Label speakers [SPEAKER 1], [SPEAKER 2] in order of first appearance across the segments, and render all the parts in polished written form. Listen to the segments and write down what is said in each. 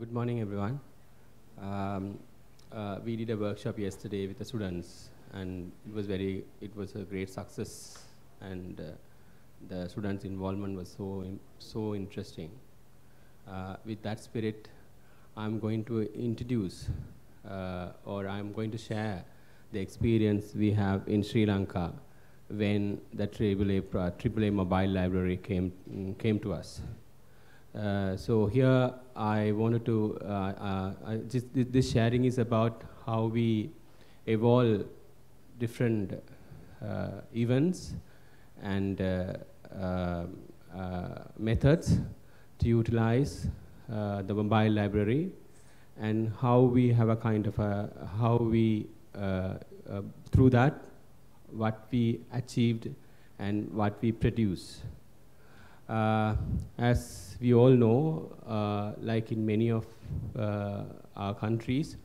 [SPEAKER 1] Good morning, everyone. We did a workshop yesterday with the students, and it was a great success, and the students' involvement was so interesting. With that spirit, I'm going to introduce, or I'm going to share the experience we have in Sri Lanka when the AAA mobile library came to us. So here I wanted to, this sharing is about how we evolve different events and methods to utilize the mobile library, and how we have a kind of through that, what we achieved and what we produce. As we all know, like in many of our countries,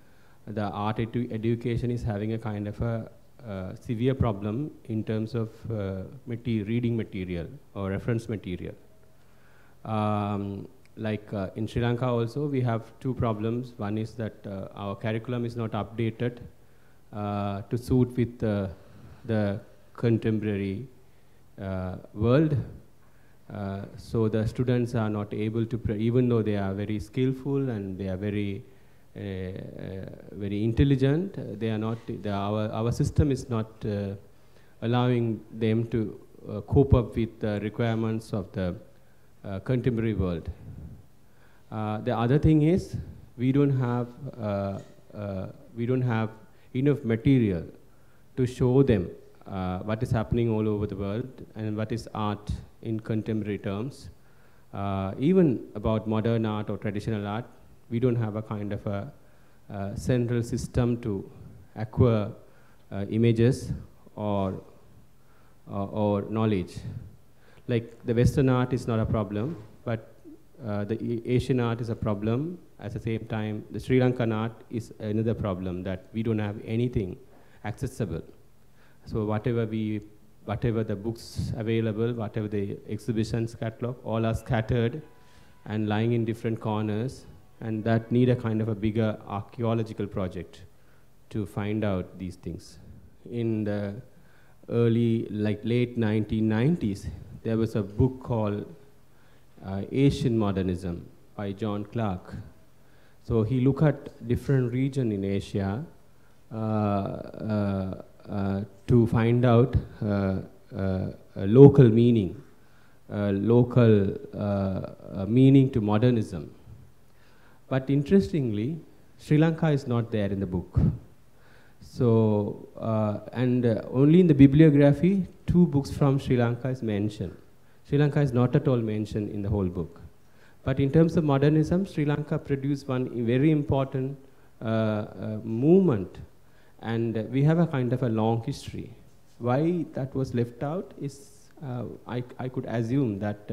[SPEAKER 1] the art education is having a kind of a severe problem in terms of reading material or reference material. In Sri Lanka also, we have two problems. One is that our curriculum is not updated to suit with the contemporary world. So the students are not able to, even though they are very skillful and they are very intelligent, they are not. Our system is not allowing them to cope up with the requirements of the contemporary world. The other thing is we don't have enough material to show them what is happening all over the world and what is art in contemporary terms. Even about modern art or traditional art, we don't have a kind of a central system to acquire images or knowledge. Like the Western art is not a problem, but the Asian art is a problem. At the same time, the Sri Lankan art is another problem, that we don't have anything accessible. So whatever the books available, whatever the exhibitions catalog, all are scattered and lying in different corners, and that need a kind of a bigger archaeological project to find out these things. In the late 1990s, there was a book called Asian Modernism by John Clark. So he looked at different regions in Asia to find out local meaning, meaning to modernism. But interestingly, Sri Lanka is not there in the book. So, only in the bibliography, 2 books from Sri Lanka is mentioned. Sri Lanka is not at all mentioned in the whole book. But in terms of modernism, Sri Lanka produced one very important movement, and we have a kind of a long history. Why that was left out is, I could assume that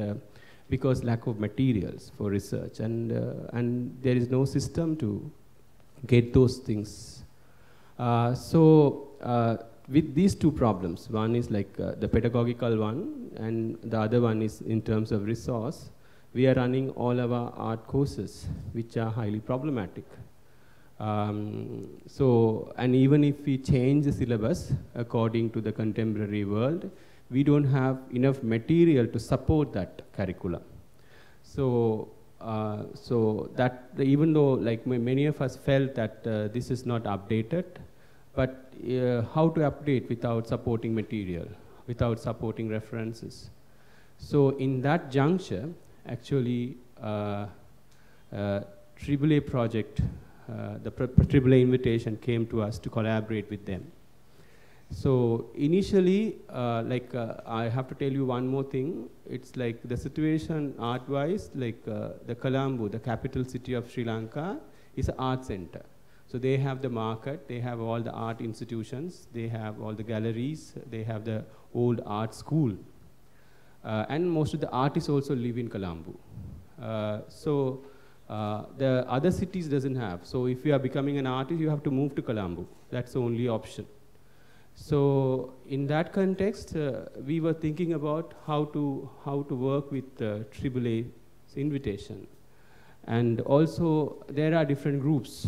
[SPEAKER 1] because lack of materials for research, and there is no system to get those things. With these 2 problems, one is like the pedagogical one, and the other one is in terms of resource. We are running all our art courses, which are highly problematic. And even if we change the syllabus according to the contemporary world, we don't have enough material to support that curriculum. So that even though like many of us felt that this is not updated, but how to update without supporting material, without supporting references? So in that juncture, actually, AAA project, the AAA invitation came to us to collaborate with them. So initially, I have to tell you one more thing. It's like the situation art-wise, like the Colombo, the capital city of Sri Lanka, is an art center. So they have the market, they have all the art institutions, they have all the galleries, they have the old art school. And most of the artists also live in Colombo. The other cities doesn't have. So if you are becoming an artist, you have to move to Colombo. That's the only option. So in that context, we were thinking about how to work with AAA's invitation. And also, there are different groups.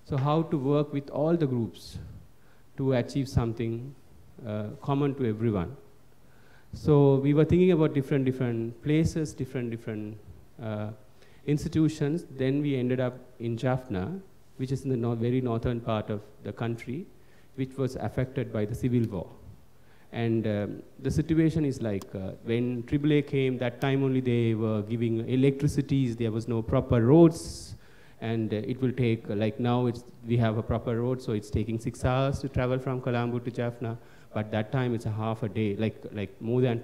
[SPEAKER 1] So how to work with all the groups to achieve something common to everyone. So we were thinking about different places, different institutions. Then we ended up in Jaffna, which is in the very northern part of the country, which was affected by the civil war. And the situation is like when AAA came, that time only they were giving electricity, there was no proper roads, and it will take, like now we have a proper road, so it's taking 6 hours to travel from Colombo to Jaffna, but that time it's a half a day, like more than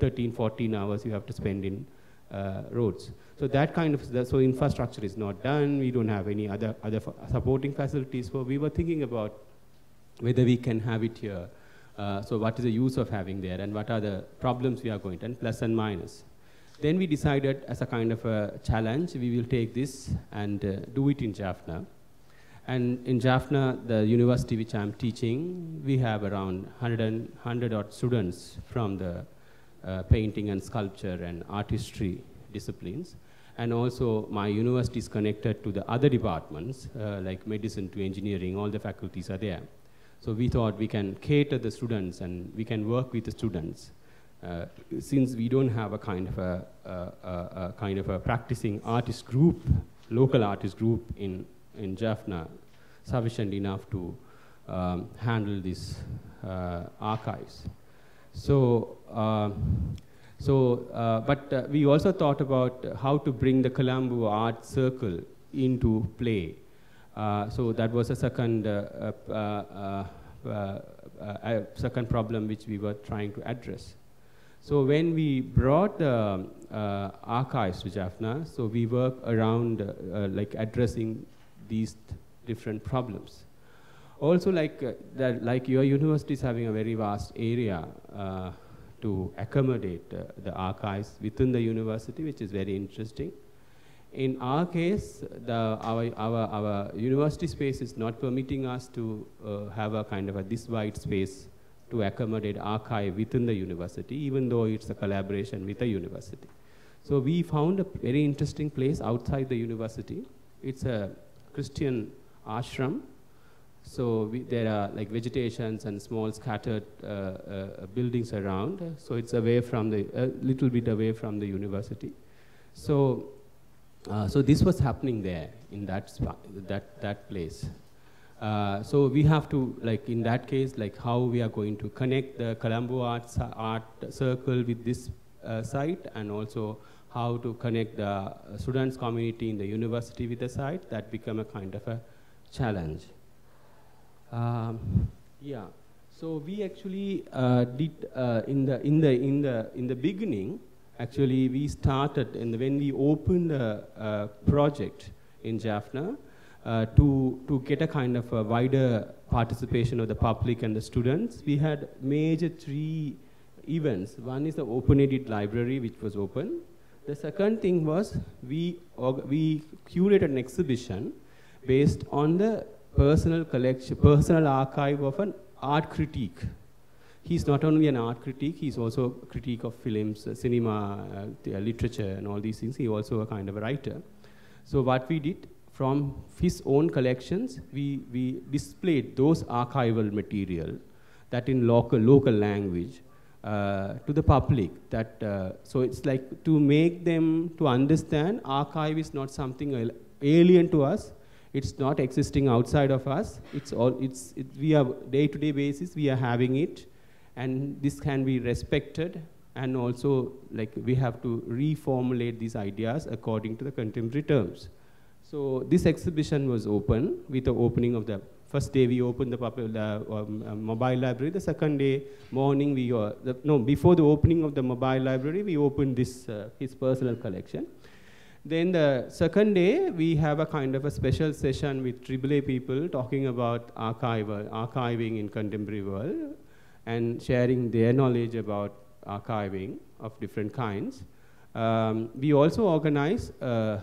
[SPEAKER 1] 13, 14 hours you have to spend in roads. So that kind of, so infrastructure is not done, we don't have any other supporting facilities, so we were thinking about whether we can have it here. So what is the use of having there, and what are the problems we are going to, and plus and minus. Then we decided as a kind of a challenge, we will take this and do it in Jaffna. And in Jaffna, the university which I'm teaching, we have around 100 odd students from the painting and sculpture and artistry disciplines. And also my university is connected to the other departments, like medicine to engineering, all the faculties are there. So we thought we can cater the students and we can work with the students. Since we don't have a kind of a practicing artist group, local artist group in Jaffna, sufficient enough to handle these archives. So, but we also thought about how to bring the Colombo Art Circle into play. So that was a second problem which we were trying to address. So when we brought the archives to Jaffna, so we worked around like addressing these different problems. Also, like your university is having a very vast area to accommodate the archives within the university, which is very interesting. In our case, our university space is not permitting us to have a kind of this wide space to accommodate archive within the university, even though it's a collaboration with the university. So we found a very interesting place outside the university. It's a Christian ashram. So there are like vegetations and small scattered buildings around. So it's away from a little bit away from the university. So so this was happening there in that place. So we have to, like in that case, like how we are going to connect the Colombo Art Circle with this site, and also how to connect the students community in the university with the site. That become a kind of a challenge. Yeah. So we actually did in the beginning. Actually, we started, and when we opened the project in Jaffna, to get a kind of a wider participation of the public and the students, we had major 3 events. One is the open edit library, which was open. The second thing was we curated an exhibition based on the personal collection, personal archive of an art critique. He's not only an art critique, he's also a critique of films, cinema, literature, and all these things. He's also a kind of a writer. So what we did, from his own collections, we displayed those archival material that in local language to the public. So it's like to make them to understand archive is not something alien to us. It's not existing outside of us. We are day-to-day basis, we are having it. And this can be respected, and also like we have to reformulate these ideas according to the contemporary terms. So this exhibition was open with the opening of the first day. We opened the mobile library. The second day morning, before the opening of the mobile library, we opened this his personal collection. Then the second day, we have a kind of a special session with AAA people talking about archiving in contemporary world, and sharing their knowledge about archiving of different kinds. We also organize a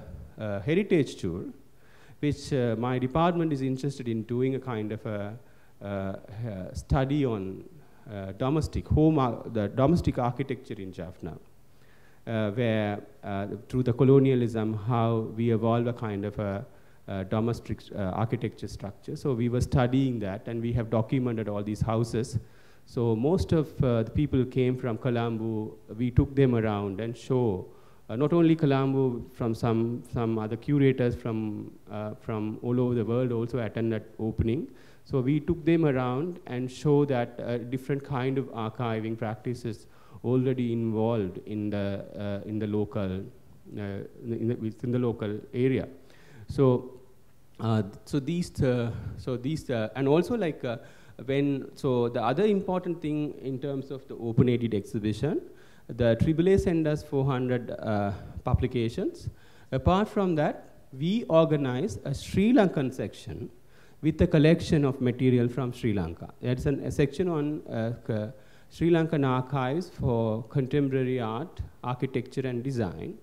[SPEAKER 1] heritage tour, which my department is interested in doing a kind of a study on the domestic architecture in Jaffna. where through the colonialism, how we evolve a kind of a domestic architecture structure. So we were studying that, and we have documented all these houses. So most of the people came from Colombo. We took them around and show not only Colombo, from some other curators from all over the world also attended opening. So we took them around and show that different kind of archiving practices already involved in the local within the local area. So these and also like the other important thing in terms of the open-aided exhibition, the AAA sent us 400 publications. Apart from that, we organized a Sri Lankan section with a collection of material from Sri Lanka. There's a section on Sri Lankan archives for contemporary art, architecture, and design.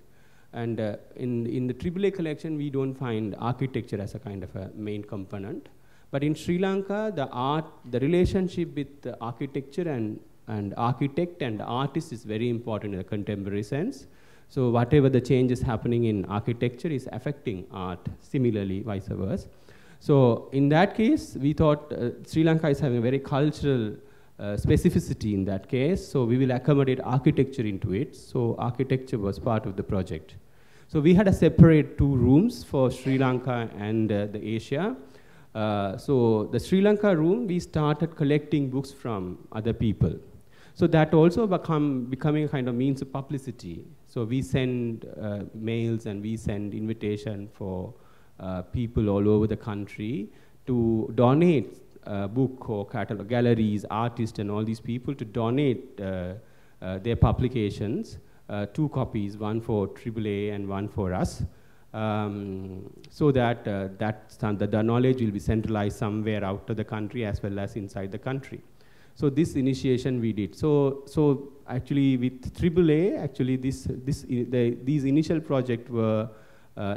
[SPEAKER 1] And in the AAA collection, we don't find architecture as a kind of a main component. But in Sri Lanka, the relationship with the architecture and architect and artist is very important in a contemporary sense. So whatever the change is happening in architecture is affecting art, similarly vice versa. So in that case, we thought Sri Lanka is having a very cultural specificity in that case, so we will accommodate architecture into it. So architecture was part of the project. So we had a separate 2 rooms for Sri Lanka and the Asia. So the Sri Lanka room, we started collecting books from other people. So that also becoming a kind of means of publicity. So we send mails and we send invitation for people all over the country to donate book or catalog, galleries, artists, and all these people to donate their publications, 2 copies, one for AAA and one for us, so that the knowledge will be centralized somewhere out of the country as well as inside the country. So this initiation we did. So actually with AAA, actually these initial projects were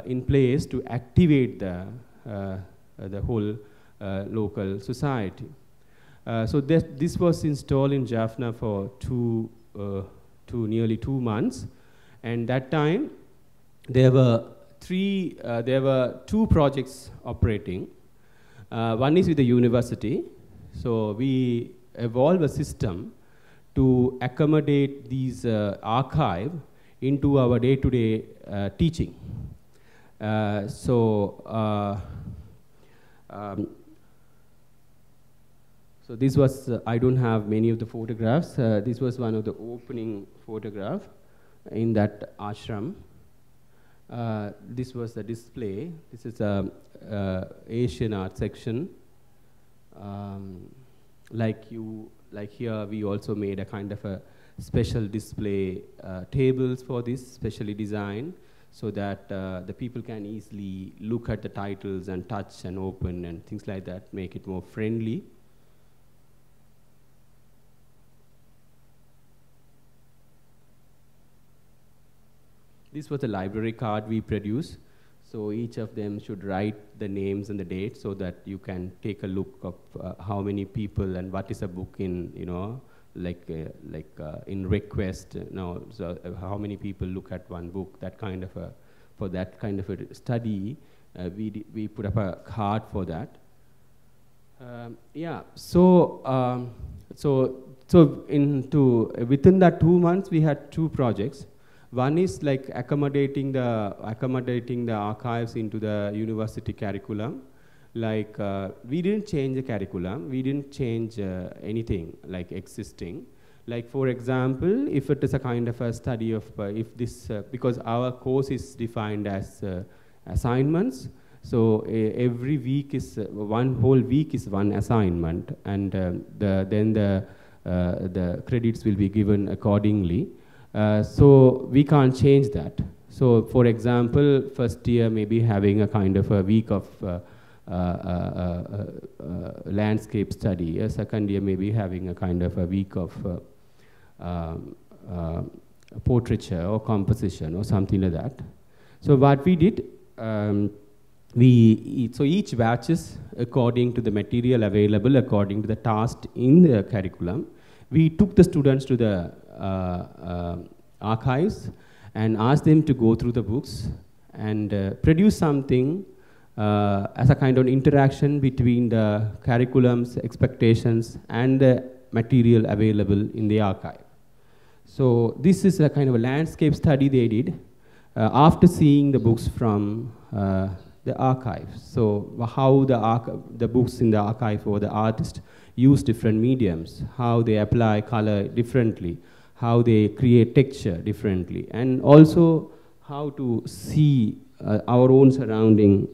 [SPEAKER 1] in place to activate the whole local society. So this was installed in Jaffna for nearly 2 months, and that time there were 2 projects operating. One is with the university. So we evolved a system to accommodate these archive into our day-to-day teaching. So this was, I don't have many of the photographs. This was one of the opening photographs in that ashram. This was the display. This is a Asian art section. Like here, we also made a kind of a special display tables for this, specially designed, so that the people can easily look at the titles and touch and open and things like that, make it more friendly. This was a library card we produced. So each of them should write the names and the dates so that you can take a look of how many people and what is a book in, in request. So how many people look at one book, that kind of a, for that kind of a study, we put up a card for that. Within that 2 months, we had 2 projects. One is like accommodating the archives into the university curriculum. Like we didn't change the curriculum, we didn't change anything like existing. Like for example, if it is a kind of a study of because our course is defined as assignments, so every week is one whole week is one assignment, and then the credits will be given accordingly. So we can't change that. So for example, first year maybe having a kind of a week of landscape study. Second year maybe having a kind of a week of portraiture or composition or something like that. So what we did, so each batch is according to the material available, according to the task in the curriculum. We took the students to the archives, and asked them to go through the books and produce something as a kind of interaction between the curriculums, expectations, and the material available in the archive. So this is a kind of a landscape study they did after seeing the books from the archive. So how the books in the archive or the artist use different mediums, how they apply color differently, how they create texture differently, and also how to see our own surrounding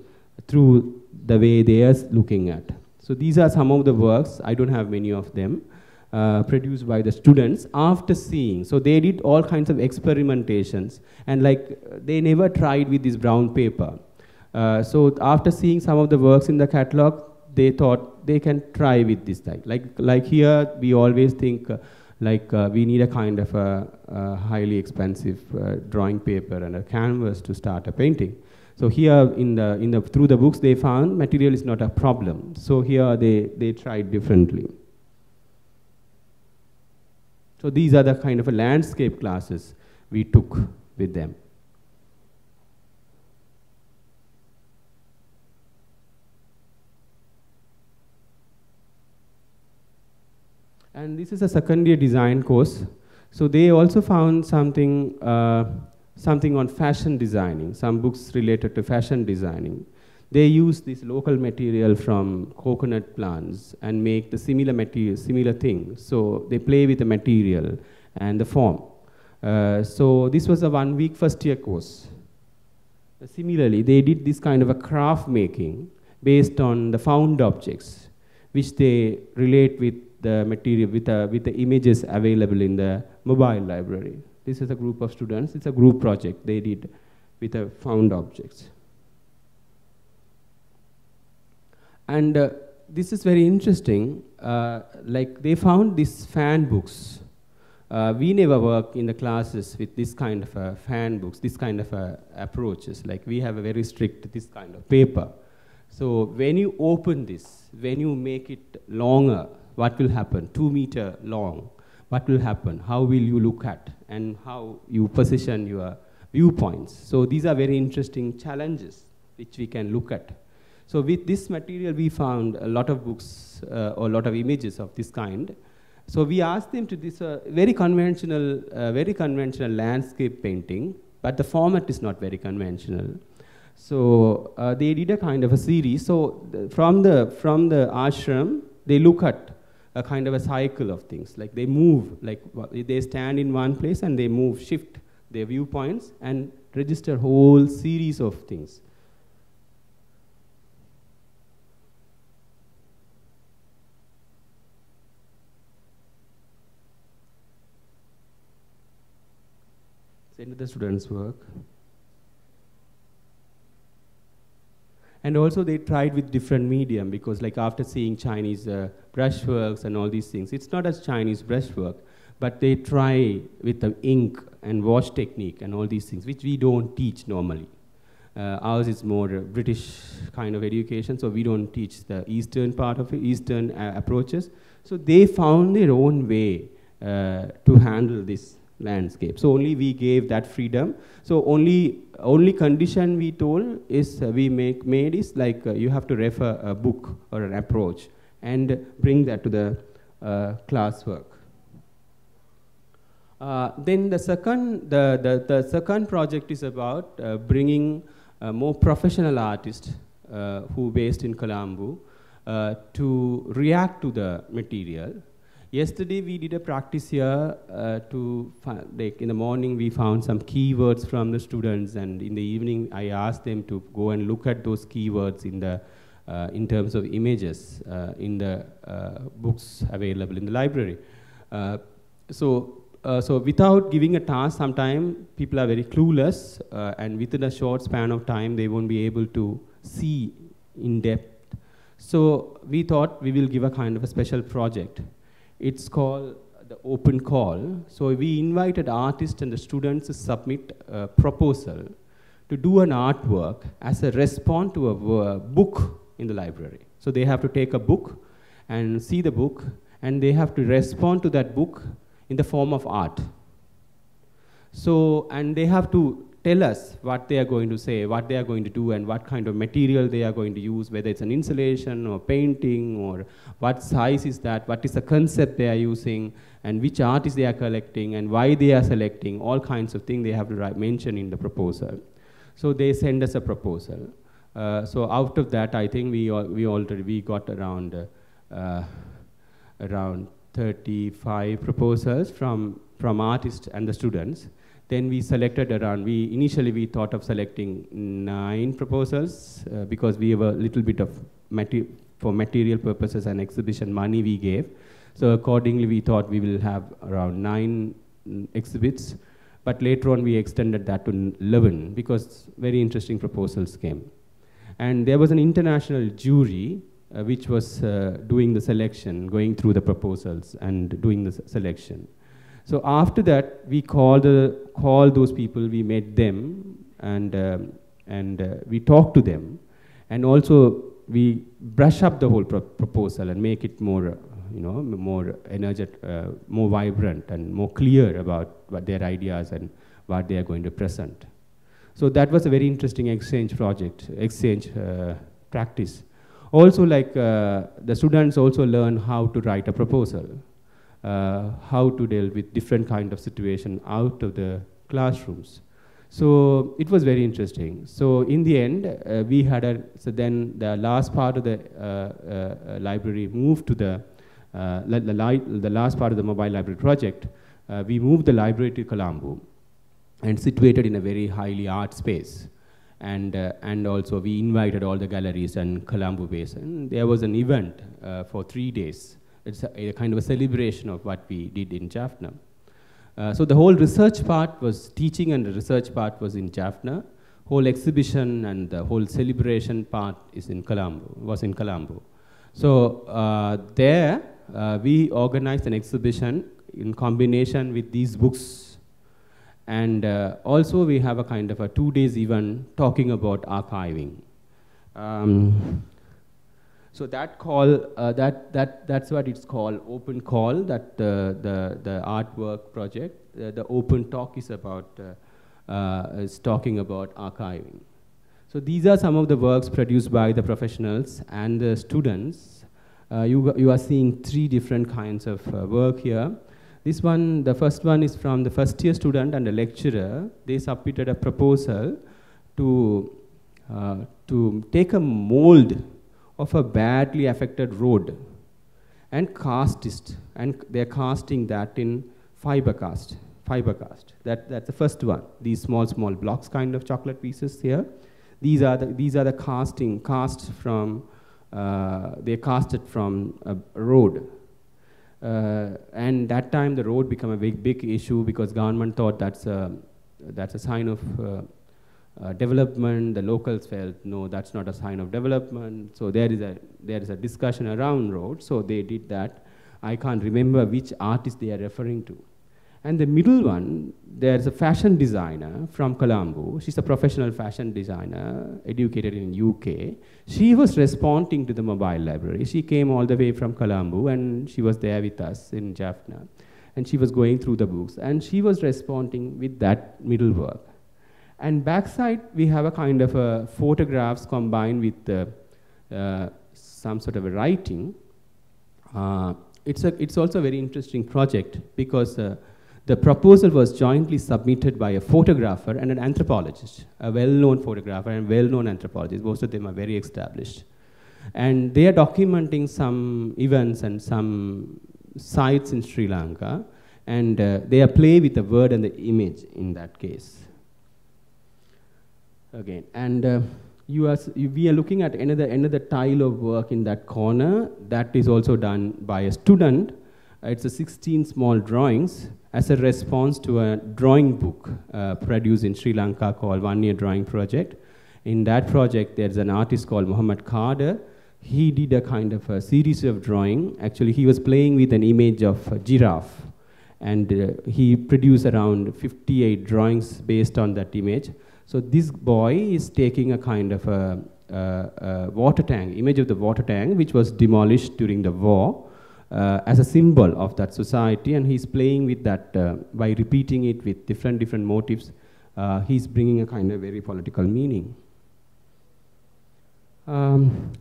[SPEAKER 1] through the way they are looking at. So these are some of the works, I don't have many of them, produced by the students after seeing. So they did all kinds of experimentations, and like they never tried with this brown paper. So after seeing some of the works in the catalog, they thought they can try with this type. Like here, we always think we need a kind of a highly expensive drawing paper and a canvas to start a painting. So here, through the books, they found material is not a problem. So here, they tried differently. So these are the kind of a landscape classes we took with them. And this is a second year design course. So they also found something on fashion designing, some books related to fashion designing. They use this local material from coconut plants and make the similar thing. So they play with the material and the form. So this was a 1 week first year course. Similarly, they did this kind of a craft making based on the found objects, which they relate with the material, with the images available in the mobile library. This is a group of students. It's a group project they did with the found objects. And this is very interesting. Like they found these fan books. We never work in the classes with this kind of fan books, this kind of approaches. Like we have a very strict this kind of paper. So when you open this, when you make it longer, what will happen? 2 meter long. What will happen? How will you look at? And how you position your viewpoints. So these are very interesting challenges which we can look at. So with this material, we found a lot of books or a lot of images of this kind. So we asked them to this very conventional landscape painting, but the format is not very conventional. So they did a kind of a series. So from the ashram, they look at a kind of a cycle of things. Like they move, like they stand in one place and they move, shift their viewpoints and register whole series of things. Send the students' work. And also they tried with different medium because like after seeing Chinese brushworks and all these things, it's not as Chinese brushwork, but they try with the ink and wash technique and all these things, which we don't teach normally. Ours is more British kind of education, so we don't teach the Eastern part of it, Eastern approaches. So they found their own way to handle this landscape. So only we gave that freedom. So only condition we told is we made is like you have to refer a book or an approach and bring that to the classwork. Then the second project is about bringing more professional artists who based in Colombo to react to the material. Yesterday we did a practice here like in the morning we found some keywords from the students, and in the evening I asked them to go and look at those keywords in terms of images in the books available in the library. So without giving a task, sometimes people are very clueless, and within a short span of time they won't be able to see in depth. So we thought we will give a kind of a special project. It's called the open call. So we invited artists and the students to submit a proposal to do an artwork as a response to a book in the library. So they have to take a book and see the book, and they have to respond to that book in the form of art. So, and they have to tell us what they are going to say, what they are going to do, and what kind of material they are going to use, whether it's an insulation or painting, or what size is that, what is the concept they are using, and which artists they are collecting, and why they are selecting, all kinds of things they have to mention in the proposal. So they send us a proposal. So out of that, I think we got around 35 proposals from artists and the students. Then we selected initially we thought of selecting 9 proposals because we have a little bit of for material purposes and exhibition money we gave. So accordingly we thought we will have around 9 exhibits, but later on we extended that to 11 because very interesting proposals came. And there was an international jury which was doing the selection, going through the proposals and doing the selection. So after that, we called those people, we met them, and we talked to them. And also, we brush up the whole proposal and make it more, more energetic, more vibrant and more clear about what their ideas and what they are going to present. So that was a very interesting exchange practice. Also, like the students also learn how to write a proposal. How to deal with different kind of situation out of the classrooms. So it was very interesting. So in the end, so then the last part of the library moved to the last part of the mobile library project. We moved the library to Colombo and situated in a very highly art space. And also we invited all the galleries and Colombo Basin. There was an event for 3 days. It's a kind of a celebration of what we did in Jaffna. So the whole research part was teaching, and the research part was in Jaffna. Whole exhibition and the whole celebration part was in Colombo. So there we organized an exhibition in combination with these books. And also we have a kind of a 2 days event talking about archiving. So that call, that's what it's called, open call, that the artwork project. The open talk is talking about archiving. So these are some of the works produced by the professionals and the students. You are seeing 3 different kinds of work here. This one, the first one is from the first year student and a lecturer. They submitted a proposal to take a mold of a badly affected road and cast it, and they're casting that in fibercast. That's the first one. These small blocks, kind of chocolate pieces here. These are the cast from. They casted from a road, and that time the road became a big issue because government thought that's a sign of development. The locals felt no, that's not a sign of development. So there is a discussion around road. So they did that. I can't remember which artist they are referring to. And the middle one, there's a fashion designer from Colombo. She's a professional fashion designer, educated in UK. She was responding to the mobile library. She came all the way from Colombo, and she was there with us in Jaffna. And she was going through the books, and she was responding with that middle work. And backside, we have a kind of photographs combined with some sort of a writing. It's also a very interesting project because the proposal was jointly submitted by a photographer and an anthropologist, a well-known photographer and well-known anthropologist. Most of them are very established. And they are documenting some events and some sites in Sri Lanka, and they are play with the word and the image in that case. Again, and we are looking at another tile of work in that corner that is also done by a student. It's a 16 small drawings as a response to a drawing book produced in Sri Lanka called 1 Year Drawing Project. In that project, there's an artist called Muhammad Kader. He did a kind of a series of drawing. Actually, he was playing with an image of a giraffe, and he produced around 58 drawings based on that image. So this boy is taking a kind of a water tank, image of the water tank, which was demolished during the war. as a symbol of that society, and he's playing with that by repeating it with different motifs. He's bringing a kind of very political meaning.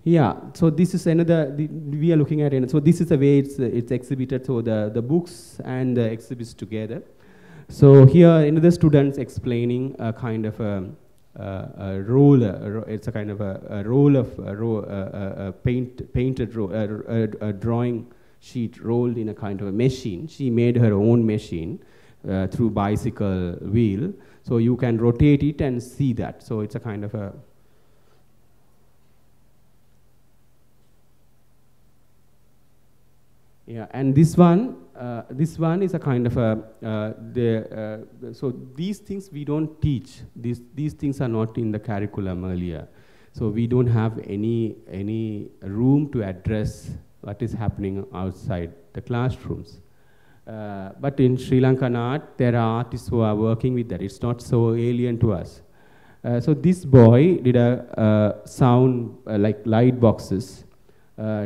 [SPEAKER 1] Yeah, so this is another, we are looking at it. So this is the way it's exhibited, so the books and the exhibits together. So here, another students explaining a kind of a roll, it's a kind of a roll of a painted a drawing sheet rolled in a kind of a machine. She made her own machine through bicycle wheel. So you can rotate it and see that. So it's a kind of a yeah, and this one is a kind of a, so these things we don't teach. These things are not in the curriculum earlier. So we don't have any room to address what is happening outside the classrooms. But in Sri Lankan art, there are artists who are working with that. It's not so alien to us. So this boy did a sound, like light boxes,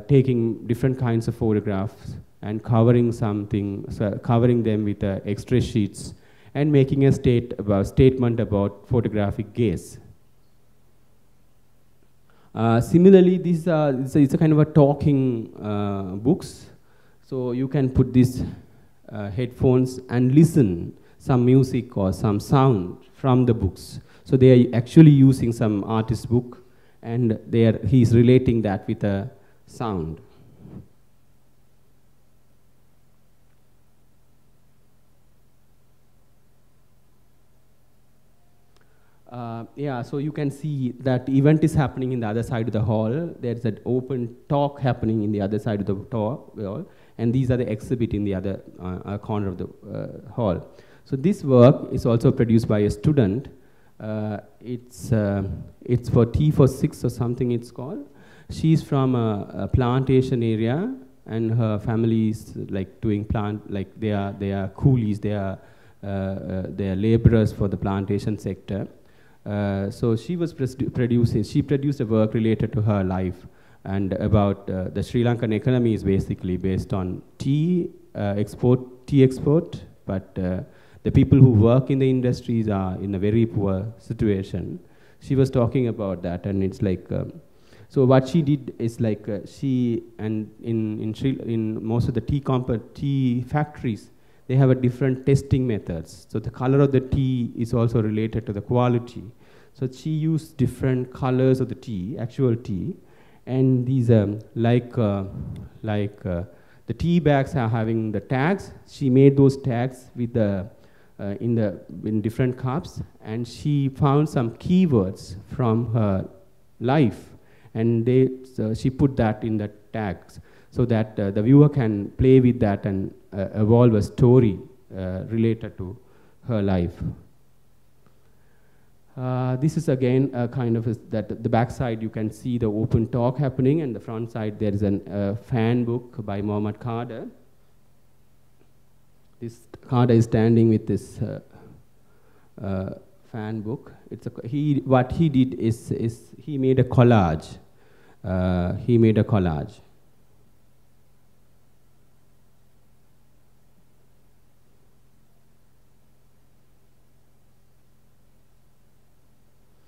[SPEAKER 1] taking different kinds of photographs and covering covering them with extra sheets and making a statement about photographic gaze. Similarly, it's a kind of a talking books. So you can put these headphones and listen some music or some sound from the books. So they are actually using some artist book, and he's relating that with a sound. Yeah, so you can see that event is happening in the other side of the hall. There's an open talk happening in the other side of the hall, and these are the exhibit in the other corner of the hall. So this work is also produced by a student. It's for T for 6 or something it's called. She's from a plantation area, and her family is like doing like they are coolies, they are laborers for the plantation sector. So she was she produced a work related to her life and about the Sri Lankan economy is basically based on tea export, but the people who work in the industries are in a very poor situation. She was talking about that, and it's like, so what she did is like in most of the tea factories, they have a different testing methods. So the color of the tea is also related to the quality. So she used different colors of the tea, actual tea, and these the tea bags are having the tags. She made those tags with the in different cups, and she found some keywords from her life, and she put that in the tags so that the viewer can play with that and evolve a story related to her life. This is again a kind of that the back side you can see the open talk happening, and the front side there is a fan book by Muhammad Khader. This Khader is standing with this fan book. What he did is he made a collage.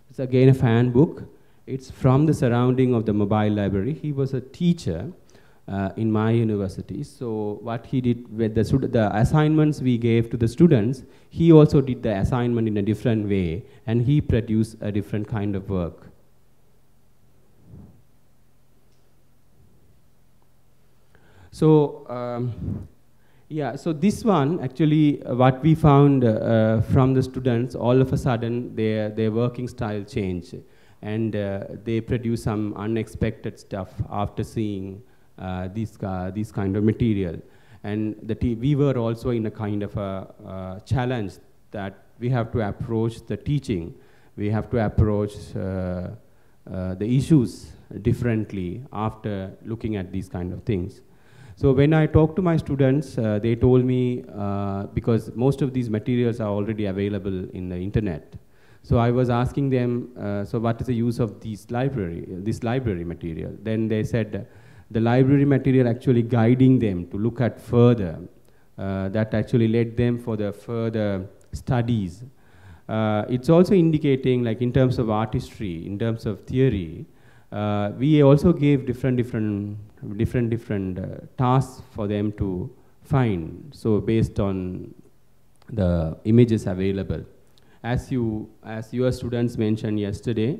[SPEAKER 1] It's again a fan book. It's from the surrounding of the mobile library. He was a teacher in my university. So what he did with the assignments we gave to the students, he also did the assignment in a different way, and he produced a different kind of work. So yeah, so this one actually what we found from the students, all of a sudden their working style changed, and they produce some unexpected stuff after seeing this kind of material. And we were also in a kind of a challenge that we have to approach the teaching, we have to approach the issues differently after looking at these kind of things. So when I talked to my students, they told me, because most of these materials are already available in the internet. So I was asking them, so what is the use of this library material? Then they said, the library material actually guiding them to look at further, that actually led them for the further studies. It's also indicating, like in terms of art history, in terms of theory, we also gave different tasks for them to find. So based on the images available. As your students mentioned yesterday,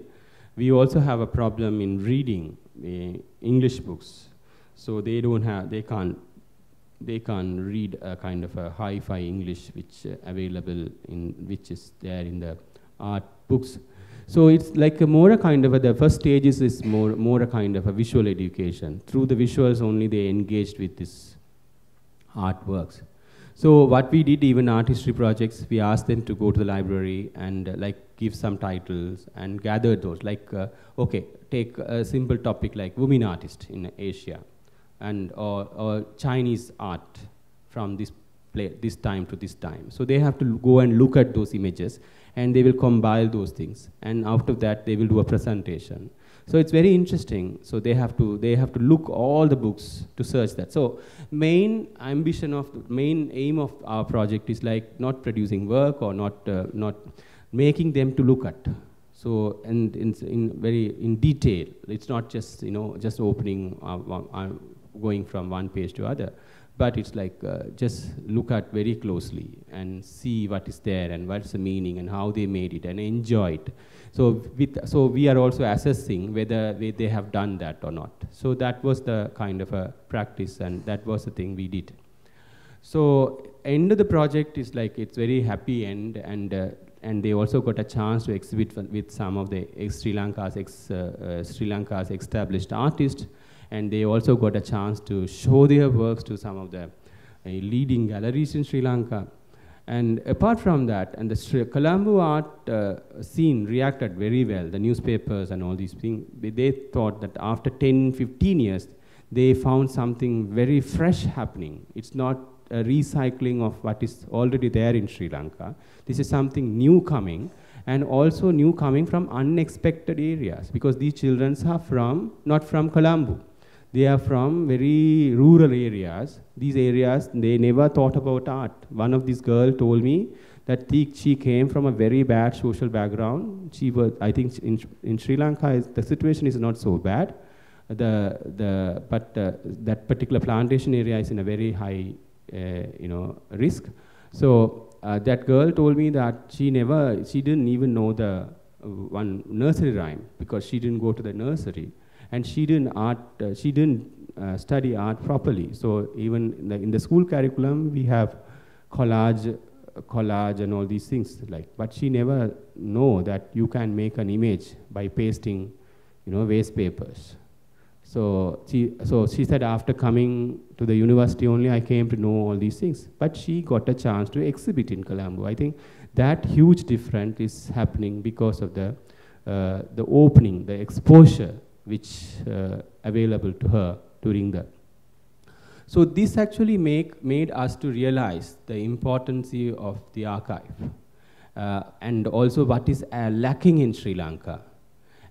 [SPEAKER 1] we also have a problem in reading English books. So they can't read a kind of a hi-fi English which is there in the art books. So it's like the first stages is more a kind of a visual education. Through the visuals only they engaged with this artworks. So what we did, even art history projects, we asked them to go to the library and give some titles and gather those. Okay, take a simple topic like women artists in Asia, and or Chinese art from this time to this time. So they have to go and look at those images, and they will compile those things. And after that, they will do a presentation. So it's very interesting. So they have to look all the books to search that. So main aim of our project is not producing work or not making them to look at. So and in detail. It's not just just opening going from one page to other, but it's just look at very closely and see what is there and what's the meaning and how they made it and enjoy it. So we are also assessing whether they have done that or not. So that was the kind of a practice, and that was the thing we did. So end of the project is it's very happy end, and they also got a chance to exhibit with some of the Sri Lanka's established artists, and they also got a chance to show their works to some of the leading galleries in Sri Lanka. And apart from that, and the Colombo art scene reacted very well, the newspapers and all these things. They thought that after 10, 15 years, they found something very fresh happening. It's not a recycling of what is already there in Sri Lanka. This is something new coming, and also new coming from unexpected areas, because these children are not from Colombo. They are from very rural areas. These areas, they never thought about art. One of these girls told me that she came from a very bad social background. I think in Sri Lanka, the situation is not so bad. But that particular plantation area is in a very high, risk. So that girl told me that she didn't even know the one nursery rhyme, because she didn't go to the nursery. And she didn't study art properly. So even in the school curriculum, we have collage and all these things. But she never know that you can make an image by pasting, waste papers. So she said, after coming to the university only, I came to know all these things. But she got a chance to exhibit in Colombo. I think that huge difference is happening because of the opening, the exposure, which available to her during that. So this actually made us to realize the importance of the archive, and also what is lacking in Sri Lanka.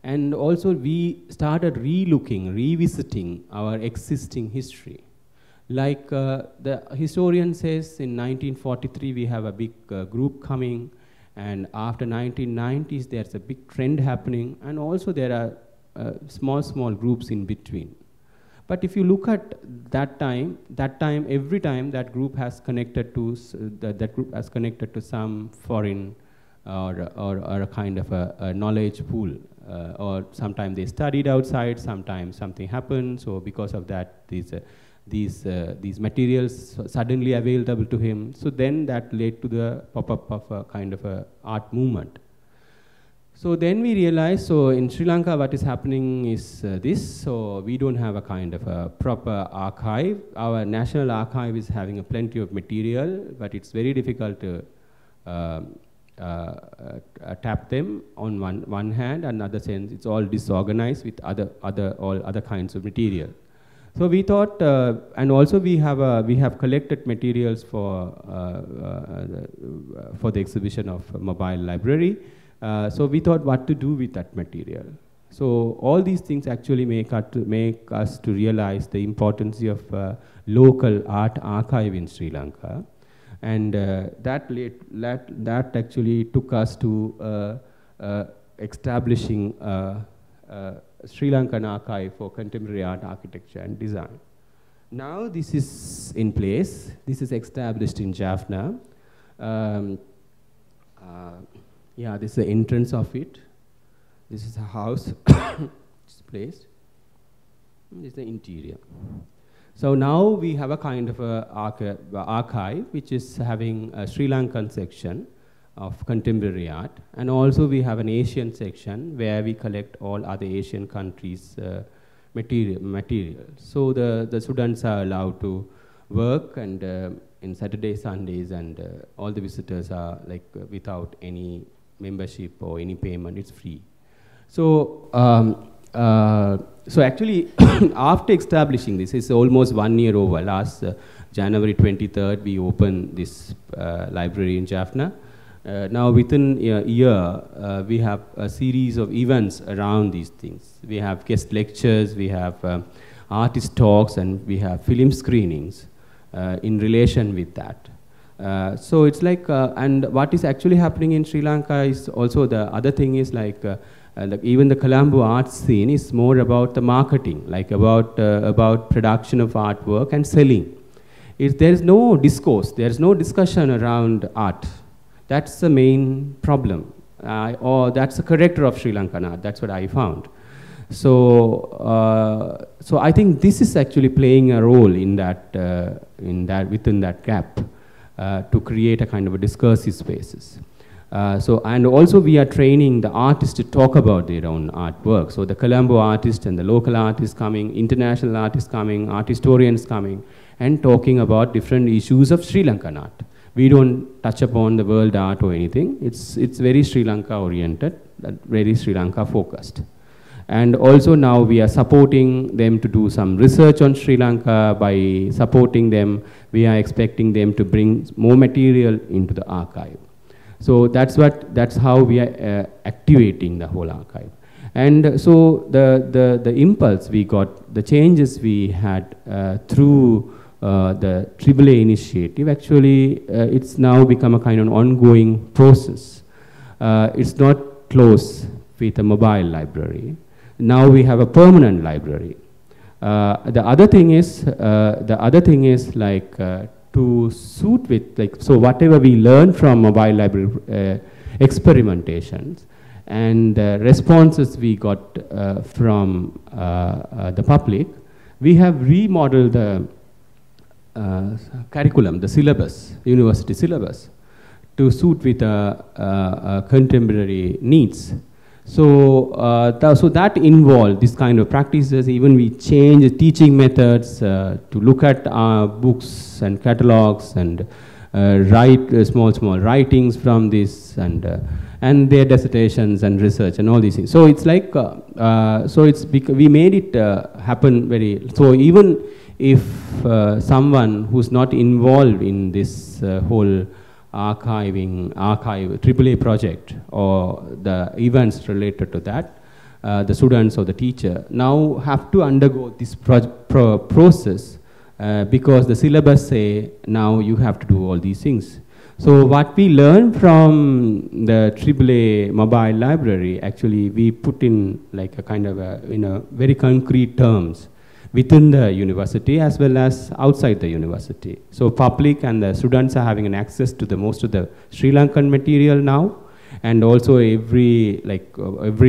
[SPEAKER 1] And also we started revisiting our existing history. The historian says, in 1943 we have a big group coming, and after 1990s there's a big trend happening, and also there are small groups in between. But if you look at that time, every time that group has connected to some foreign or a kind of a knowledge pool, or sometimes they studied outside, sometimes something happened. So because of that, these materials suddenly available to him. So then that led to the pop-up of a kind of a art movement. So then we realized, so in Sri Lanka what is happening is this. So we don't have a kind of a proper archive. Our national archive is having plenty of material, but it's very difficult to tap them on one hand, and other sense it's all disorganized with all other kinds of material. So we thought, and also we have collected materials for the exhibition of mobile library. So we thought what to do with that material. So all these things actually make us to realize the importance of local art archive in Sri Lanka. And that actually took us to establishing Sri Lankan archive for contemporary art, architecture and design. Now this is in place. This is established in Jaffna. Yeah, this is the entrance of it. This is a house. It's placed. This is the interior. So now we have a kind of a archive which is having a Sri Lankan section of contemporary art, and also we have an Asian section where we collect all other Asian countries' material. So the students are allowed to work, and in Saturdays, Sundays, and all the visitors are like without any membership or any payment. It's free. So so actually, after establishing this, it's almost 1 year over. Last January 23rd, we opened this library in Jaffna. Now within a year, we have a series of events around these things. We have guest lectures, we have artist talks, and we have film screenings in relation with that. So it's like, and what is actually happening in Sri Lanka is also the other thing is like even the Colombo art scene is more about the marketing, like about production of artwork and selling. There is no discourse, there is no discussion around art. That's the main problem, or that's the character of Sri Lankan art. That's what I found. So, so I think this is actually playing a role in that, within that gap, to create a kind of a discursive spaces. So, and also we are training the artists to talk about their own artwork. So the Colombo artist and the local artists coming, international artists coming, art historians coming, and talking about different issues of Sri Lankan art. We don't touch upon the world art or anything. It's very Sri Lanka oriented, very Sri Lanka focused. And also now we are supporting them to do some research on Sri Lanka. By supporting them, we are expecting them to bring more material into the archive. So that's how we are activating the whole archive. And so the impulse we got, the changes we had through the AAA initiative, actually it's now become a kind of ongoing process. It's not closed with a mobile library. Now we have a permanent library. The other thing is like to suit with, like, so whatever we learn from mobile library experimentations and responses we got from the public, we have remodeled the curriculum, the syllabus, university syllabus, to suit with contemporary needs. So, so that involved this kind of practices. Even we change teaching methods to look at books and catalogs and write small writings from this, and their dissertations and research and all these things. So it's like, so we made it happen very. So even if someone who's not involved in this whole archive AAA project or the events related to that, the students or the teacher now have to undergo this process because the syllabus say now you have to do all these things. So what we learned from the AAA mobile library, actually we put in like a kind of in a very concrete terms within the university as well as outside the university. So public and the students are having an access to the most of the Sri Lankan material now, and also every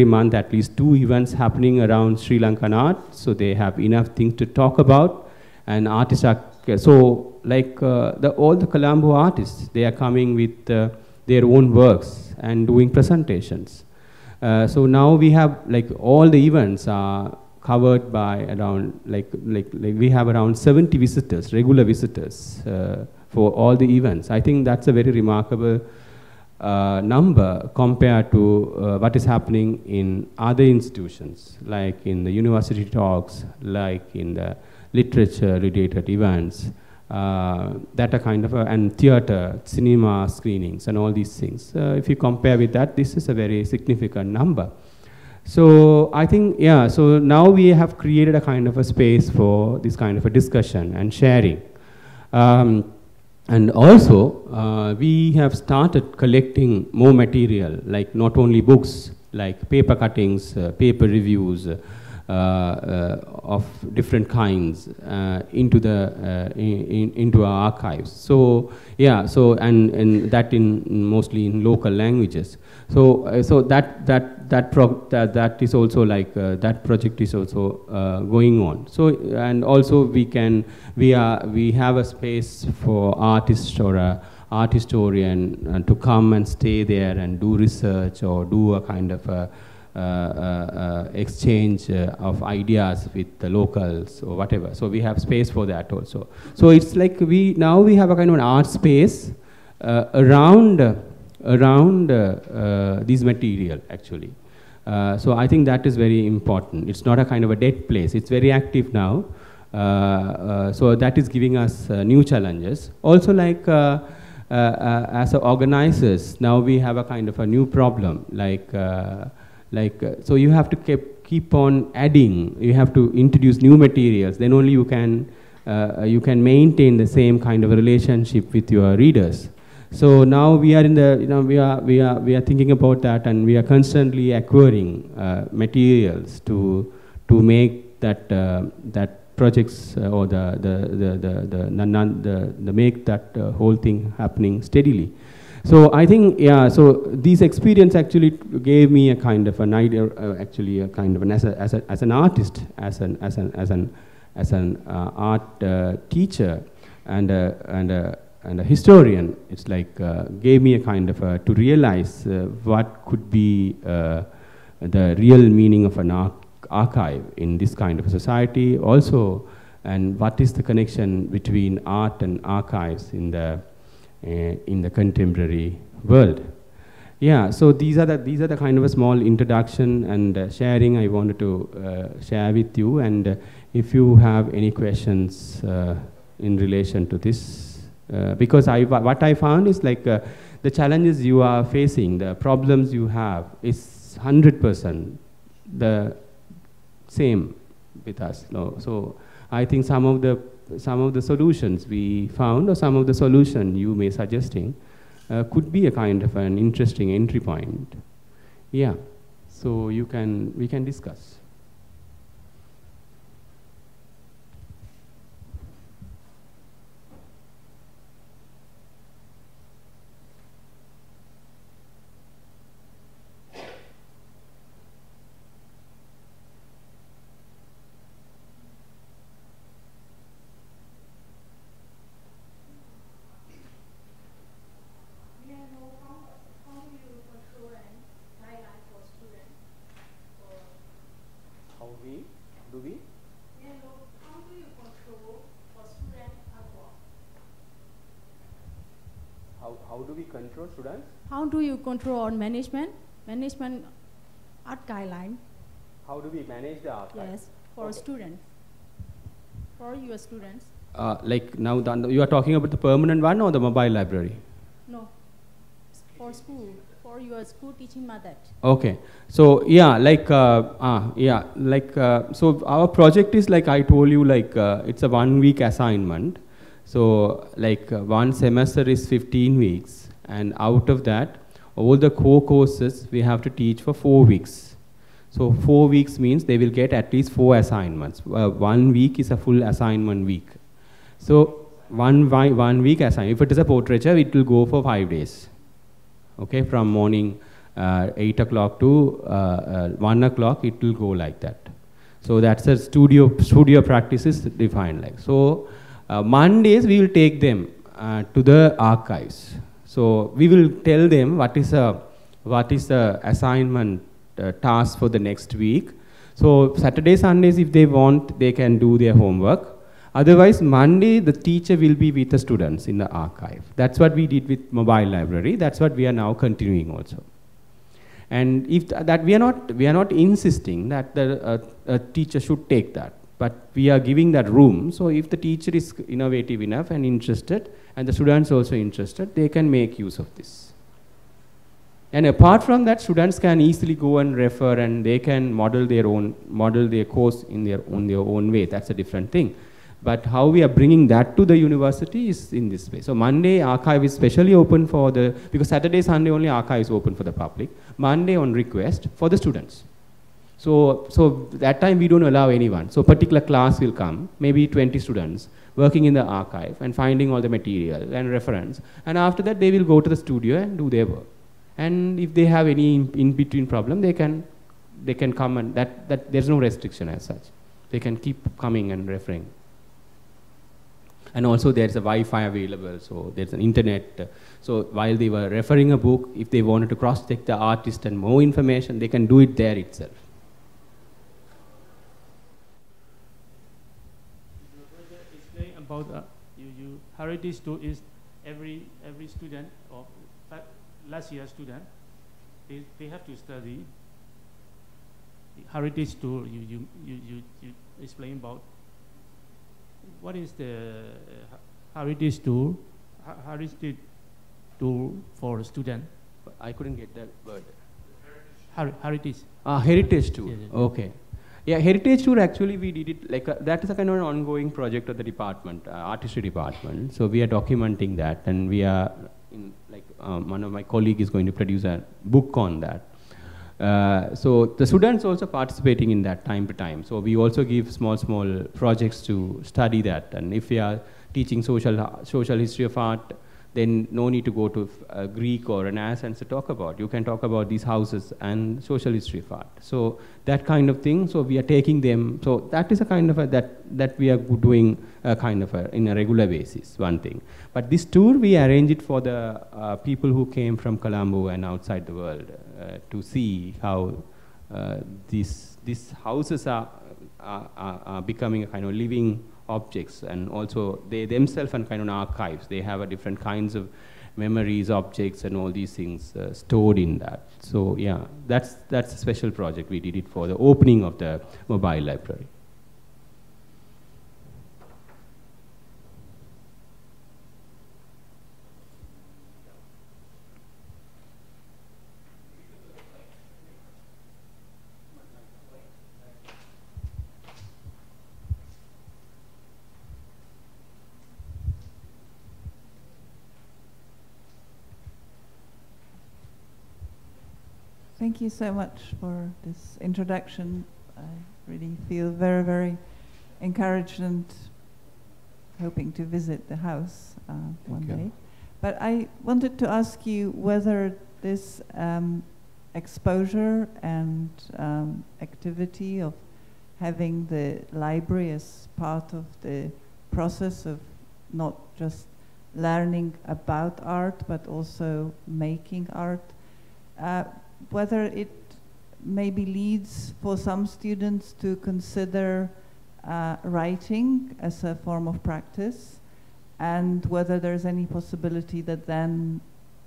[SPEAKER 1] month at least 2 events happening around Sri Lankan art, so they have enough things to talk about. And artists are, so like all the Colombo artists, they are coming with their own works and doing presentations. So now we have like all the events are covered by around like we have around 70 visitors, regular visitors for all the events. I think that's a very remarkable number compared to what is happening in other institutions, like in the university talks, like in the literature related events, that are kind of and theater, cinema screenings and all these things. If you compare with that, this is a very significant number. So I think, yeah, so now we have created a kind of a space for this kind of a discussion and sharing. And also, we have started collecting more material, like not only books, like paper cuttings, paper reviews of different kinds into our archives. So yeah, so and that in mostly in local languages. So so that is also like that project is also going on. So and also we have a space for artists or a art historian to come and stay there and do research or do a kind of exchange of ideas with the locals or whatever. So we have space for that also. So it's like we have a kind of an art space around this material actually. So I think that is very important. It's not a kind of a dead place. It's very active now. So that is giving us new challenges. Also like as organizers, now we have a kind of a new problem. So you have to keep on adding. You have to introduce new materials. Then only you can maintain the same kind of a relationship with your readers. So now we are in the, we are thinking about that, and we are constantly acquiring materials to make that projects or the make that whole thing happening steadily. So I think, yeah, so this experience actually gave me a kind of an idea, actually a kind of an, as an artist, as an art teacher and a historian. It's like gave me a kind of to realize what could be the real meaning of an archive in this kind of a society also, and what is the connection between art and archives in the contemporary world. Yeah, so these are the kind of a small introduction and sharing I wanted to share with you. And if you have any questions in relation to this, because what I found is like the challenges you are facing, the problems you have is 100% the same with us. So I think some of the solutions we found, or some of the solution you may suggesting, could be a kind of an interesting entry point. Yeah, so we can discuss. How do we control students?
[SPEAKER 2] How do you control on management art guideline?
[SPEAKER 1] How do we manage the archive?
[SPEAKER 2] Yes, for students, for your students.
[SPEAKER 1] Like now, you are talking about the permanent one or the mobile library?
[SPEAKER 2] No, for school, for your school teaching method.
[SPEAKER 1] Okay, so yeah, so our project is like I told you, like it's a 1 week assignment. So like one semester is 15 weeks, and out of that, all the core courses we have to teach for 4 weeks. So 4 weeks means they will get at least 4 assignments. 1 week is a full assignment week. So one week assignment. If it is a portraiture, it will go for 5 days. Okay, from morning 8 o'clock to 1 o'clock, it will go like that. So that's a studio practices defined like. So Mondays we will take them to the archives. So we will tell them what is the assignment task for the next week. So Saturday, Sundays, if they want, they can do their homework. Otherwise, Monday the teacher will be with the students in the archive. That's what we did with mobile library. That's what we are now continuing also. And if that we are not insisting that the teacher should take that. But we are giving that room, so if the teacher is innovative enough and interested, and the students also interested, they can make use of this. And apart from that, students can easily go and refer, and they can model their course in their own way. That's a different thing. But how we are bringing that to the university is in this way. So Monday archive is specially open for because Saturday, Sunday only archive is open for the public. Monday on request for the students. So that time we don't allow anyone. So particular class will come, maybe 20 students working in the archive and finding all the material and reference. And after that, they will go to the studio and do their work. And if they have any in-between problem, they can come, and that there's no restriction as such. They can keep coming and referring. And also there's a Wi-Fi available, so there's an internet. So while they were referring a book, if they wanted to cross-check the artist and more information, they can do it there itself.
[SPEAKER 3] Explain about heritage tour is every student or last year student, they have to study heritage tour. You explain about what is the heritage tour for a student.
[SPEAKER 1] I couldn't get that word.
[SPEAKER 3] Heritage.
[SPEAKER 1] Heritage tour.
[SPEAKER 3] Yeah.
[SPEAKER 1] Okay. Yeah, heritage tour, actually we did it like that is a kind of an ongoing project of the department, artistry department. So we are documenting that, and we are one of my colleagues is going to produce a book on that. So the students also participating in that time to time. So we also give small projects to study that. And if we are teaching social history of art, then no need to go to Greek or Renaissance to talk about. You can talk about these houses and social history of art. So that kind of thing. So we are taking them. So that is a kind of that we are doing in a regular basis, one thing. But this tour, we arrange it for the people who came from Colombo and outside the world to see how these houses are becoming a kind of living objects, and also they themselves are kind of archives. They have a different kinds of memories, objects, and all these things stored in that. So yeah, that's a special project. We did it for the opening of the mobile library.
[SPEAKER 4] Thank you so much for this introduction. I really feel very, very encouraged and hoping to visit the house one day. But I wanted to ask you whether this exposure and activity of having the library as part of the process of not just learning about art, but also making art, whether it maybe leads for some students to consider writing as a form of practice, and whether there's any possibility that then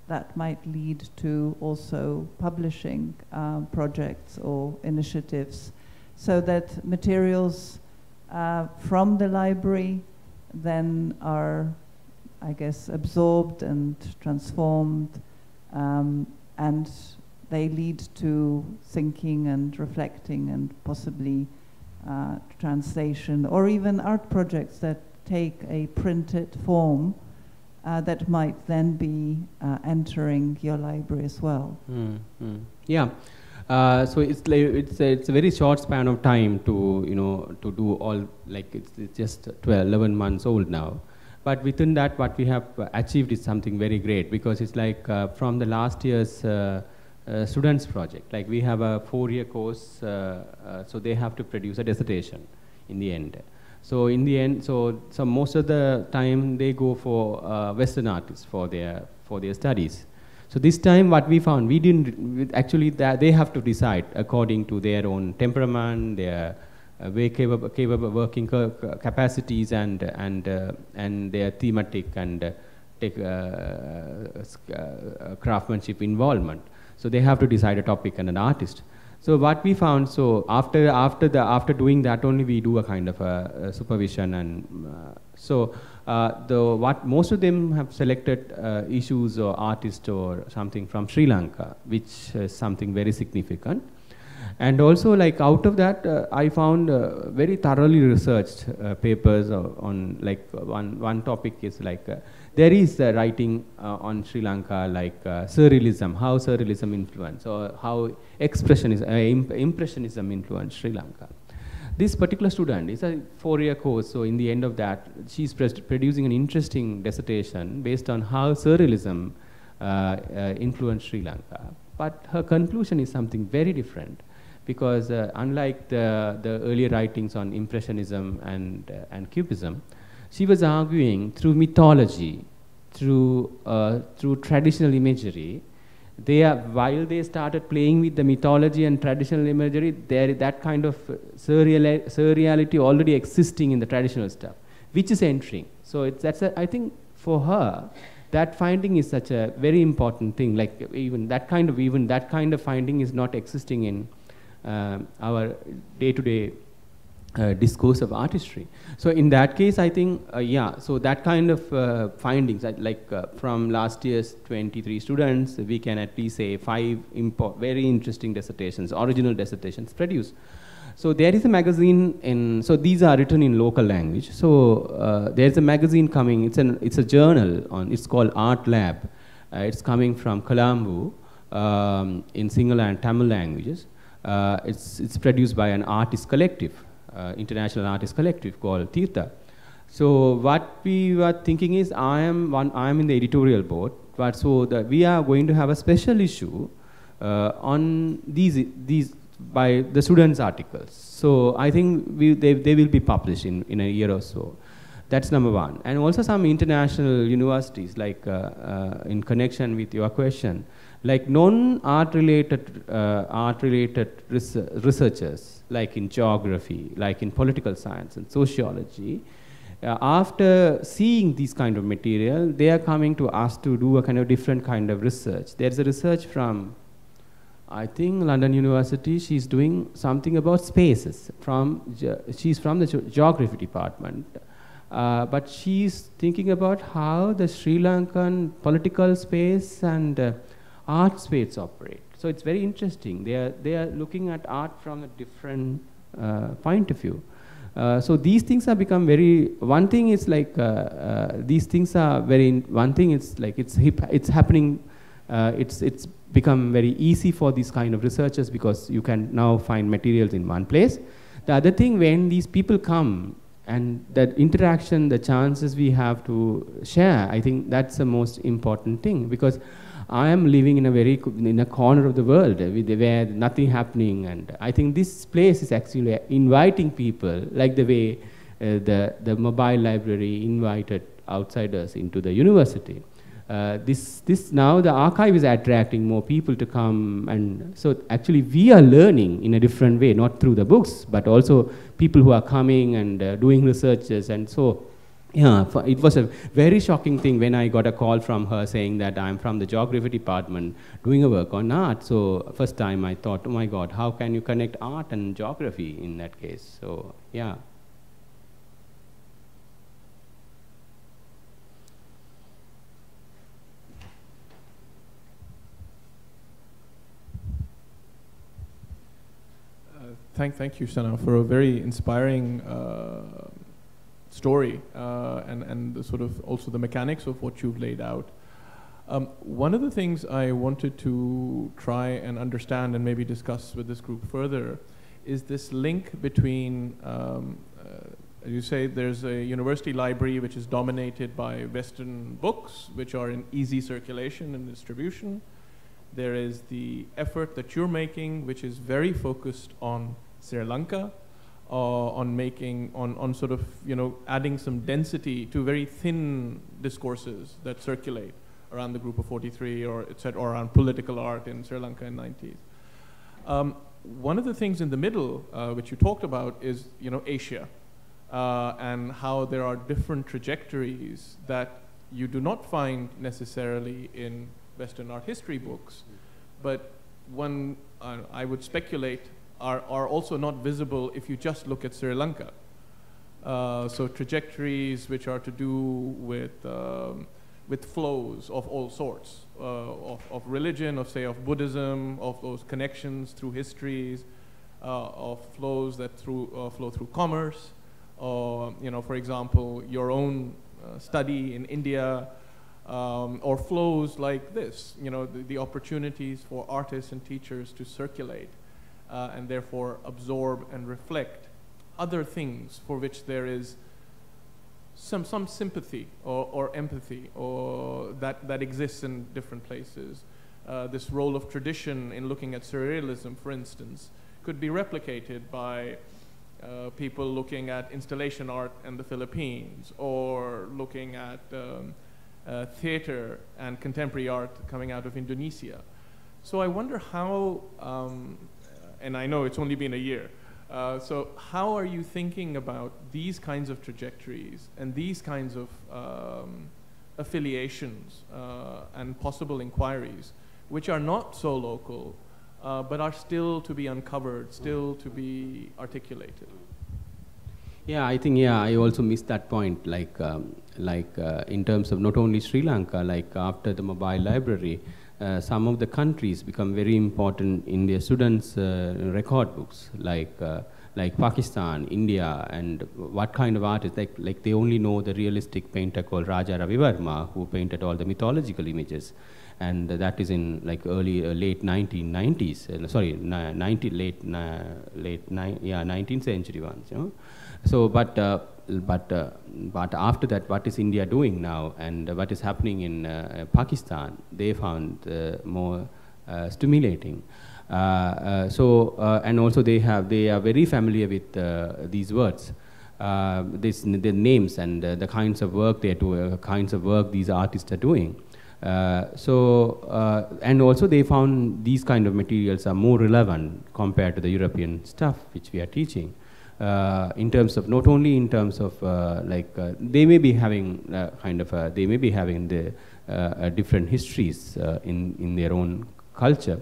[SPEAKER 4] that might lead to also publishing projects or initiatives, so that materials from the library then are, I guess, absorbed and transformed, and they lead to thinking and reflecting and possibly translation, or even art projects that take a printed form that might then be entering your library as well.
[SPEAKER 1] Yeah, so it's a very short span of time to do all, like it's just 11 months old now. But within that, what we have achieved is something very great, because it's like from the last year's students project. Like we have a 4-year course, so they have to produce a dissertation in the end. So in the end, so most of the time they go for Western artists for their studies. So this time what we found, we didn't actually, they have to decide according to their own temperament, their capable working capacities, and their thematic and craftsmanship involvement. So they have to decide a topic and an artist. So what we found, so after doing that only, we do a kind of a supervision, and so what most of them have selected issues or artists or something from Sri Lanka, which is something very significant. And also, like, out of that, I found very thoroughly researched papers on, like, one topic is like, there is writing on Sri Lanka, like surrealism, how surrealism influenced, or how impressionism influenced Sri Lanka. This particular student is a 4-year course, so in the end of that, she's producing an interesting dissertation based on how surrealism influenced Sri Lanka. But her conclusion is something very different, because unlike the earlier writings on Impressionism and Cubism, she was arguing through mythology, through traditional imagery. While they started playing with the mythology and traditional imagery, that kind of surreality already existing in the traditional stuff, which is entering. So I think for her, that finding is such a very important thing. Like even that kind of finding is not existing in our day-to-day discourse of artistry. So in that case, I think, yeah, so that kind of findings, like from last year's 23 students, we can at least say 5 very interesting dissertations, original dissertations produced. So there is a magazine so these are written in local language. So there's a magazine coming, it's a journal, it's called Art Lab. It's coming from Colombo in Sinhala and Tamil languages. It's produced by an artist collective. International artist collective called Tirtha. So what we were thinking is, I am in the editorial board, but so we are going to have a special issue on these by the students' articles. So I think they will be published in a year or so. That's number one. And also some international universities, like in connection with your question, like non-art related researchers, like in geography, like in political science and sociology, after seeing these kind of material, they are coming to us to do a kind of different kind of research. There's a research from, I think, London University. She's doing something about spaces. She's from the geography department. But she's thinking about how the Sri Lankan political space and art space operate. So it's very interesting. They are looking at art from a different point of view. So these things have become very. One thing is like these things are very. One thing is like it's happening. It's become very easy for these kind of researchers, because you can now find materials in one place. The other thing, when these people come and that interaction, the chances we have to share, I think that's the most important thing, because I am living in a corner of the world where nothing happening, and I think this place is actually inviting people, like the way the mobile library invited outsiders into the university. Now the archive is attracting more people to come, and so actually we are learning in a different way, not through the books, but also people who are coming and doing researches. And so yeah, it was a very shocking thing when I got a call from her saying that I'm from the geography department doing a work on art. So first time I thought, oh my God, how can you connect art and geography in that case? So yeah.
[SPEAKER 5] Thank you, Sana, for a very inspiring story and the sort of also the mechanics of what you've laid out. One of the things I wanted to try and understand and maybe discuss with this group further is this link between, as you say, there's a university library which is dominated by Western books, which are in easy circulation and distribution. There is the effort that you're making, which is very focused on Sri Lanka, on sort of, adding some density to very thin discourses that circulate around the group of 43 or etc., or around political art in Sri Lanka in the 90s. One of the things in the middle, which you talked about, is Asia, and how there are different trajectories that you do not find necessarily in Western art history books, but one, I would speculate, are also not visible if you just look at Sri Lanka. So trajectories which are to do with flows of all sorts, of religion, of say of Buddhism, of those connections through histories, of flows that flow through commerce, or for example, your own study in India, or flows like this, the opportunities for artists and teachers to circulate and therefore absorb and reflect other things for which there is some sympathy or empathy or that exists in different places. This role of tradition in looking at surrealism, for instance, could be replicated by people looking at installation art in the Philippines, or looking at theater and contemporary art coming out of Indonesia. So I wonder how, and I know it's only been a year, so how are you thinking about these kinds of trajectories and these kinds of affiliations and possible inquiries, which are not so local, but are still to be uncovered, still to be articulated?
[SPEAKER 1] Yeah, I think, I also missed that point, like in terms of not only Sri Lanka, like after the mobile library, some of the countries become very important in their students' record books, like Pakistan, India, and what kind of artists, like they only know the realistic painter called Raja Ravi Verma, who painted all the mythological images. And that is in like late 1990s, sorry, 19th century ones, So, but after that, what is India doing now, and what is happening in Pakistan, they found more stimulating. And also they are very familiar with these words, the names and the kinds of work they do, kinds of work these artists are doing. And also they found these kind of materials are more relevant compared to the European stuff which we are teaching. In terms of, not only in terms of they may be having they may be having the different histories in their own culture,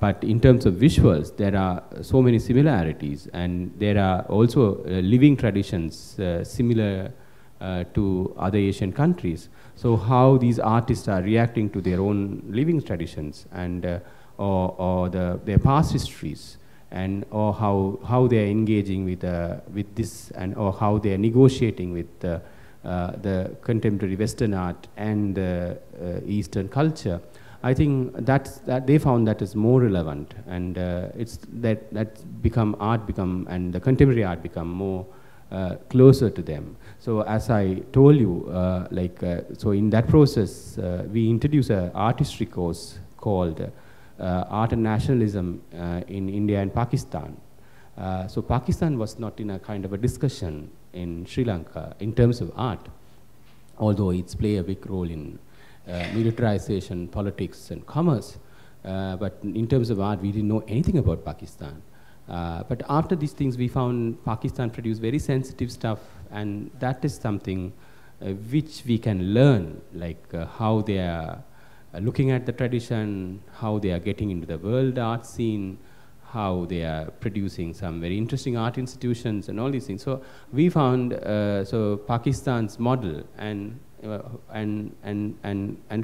[SPEAKER 1] but in terms of visuals there are so many similarities, and there are also living traditions similar to other Asian countries. So how these artists are reacting to their own living traditions and or their past histories, and or how they are engaging with this, and or how they are negotiating with the contemporary Western art and the Eastern culture. I think that they found that is more relevant, and it's that and the contemporary art become more closer to them. So as I told you, so in that process, we introduced an art history course called Art and Nationalism in India and Pakistan. So Pakistan was not in a kind of a discussion in Sri Lanka in terms of art, although it's played a big role in militarization, politics, and commerce. But in terms of art, we didn't know anything about Pakistan. But after these things, we found Pakistan produced very sensitive stuff, and that is something which we can learn, how they are looking at the tradition, how they are getting into the world art scene, how they are producing some very interesting art institutions and all these things. So we found Pakistan's model and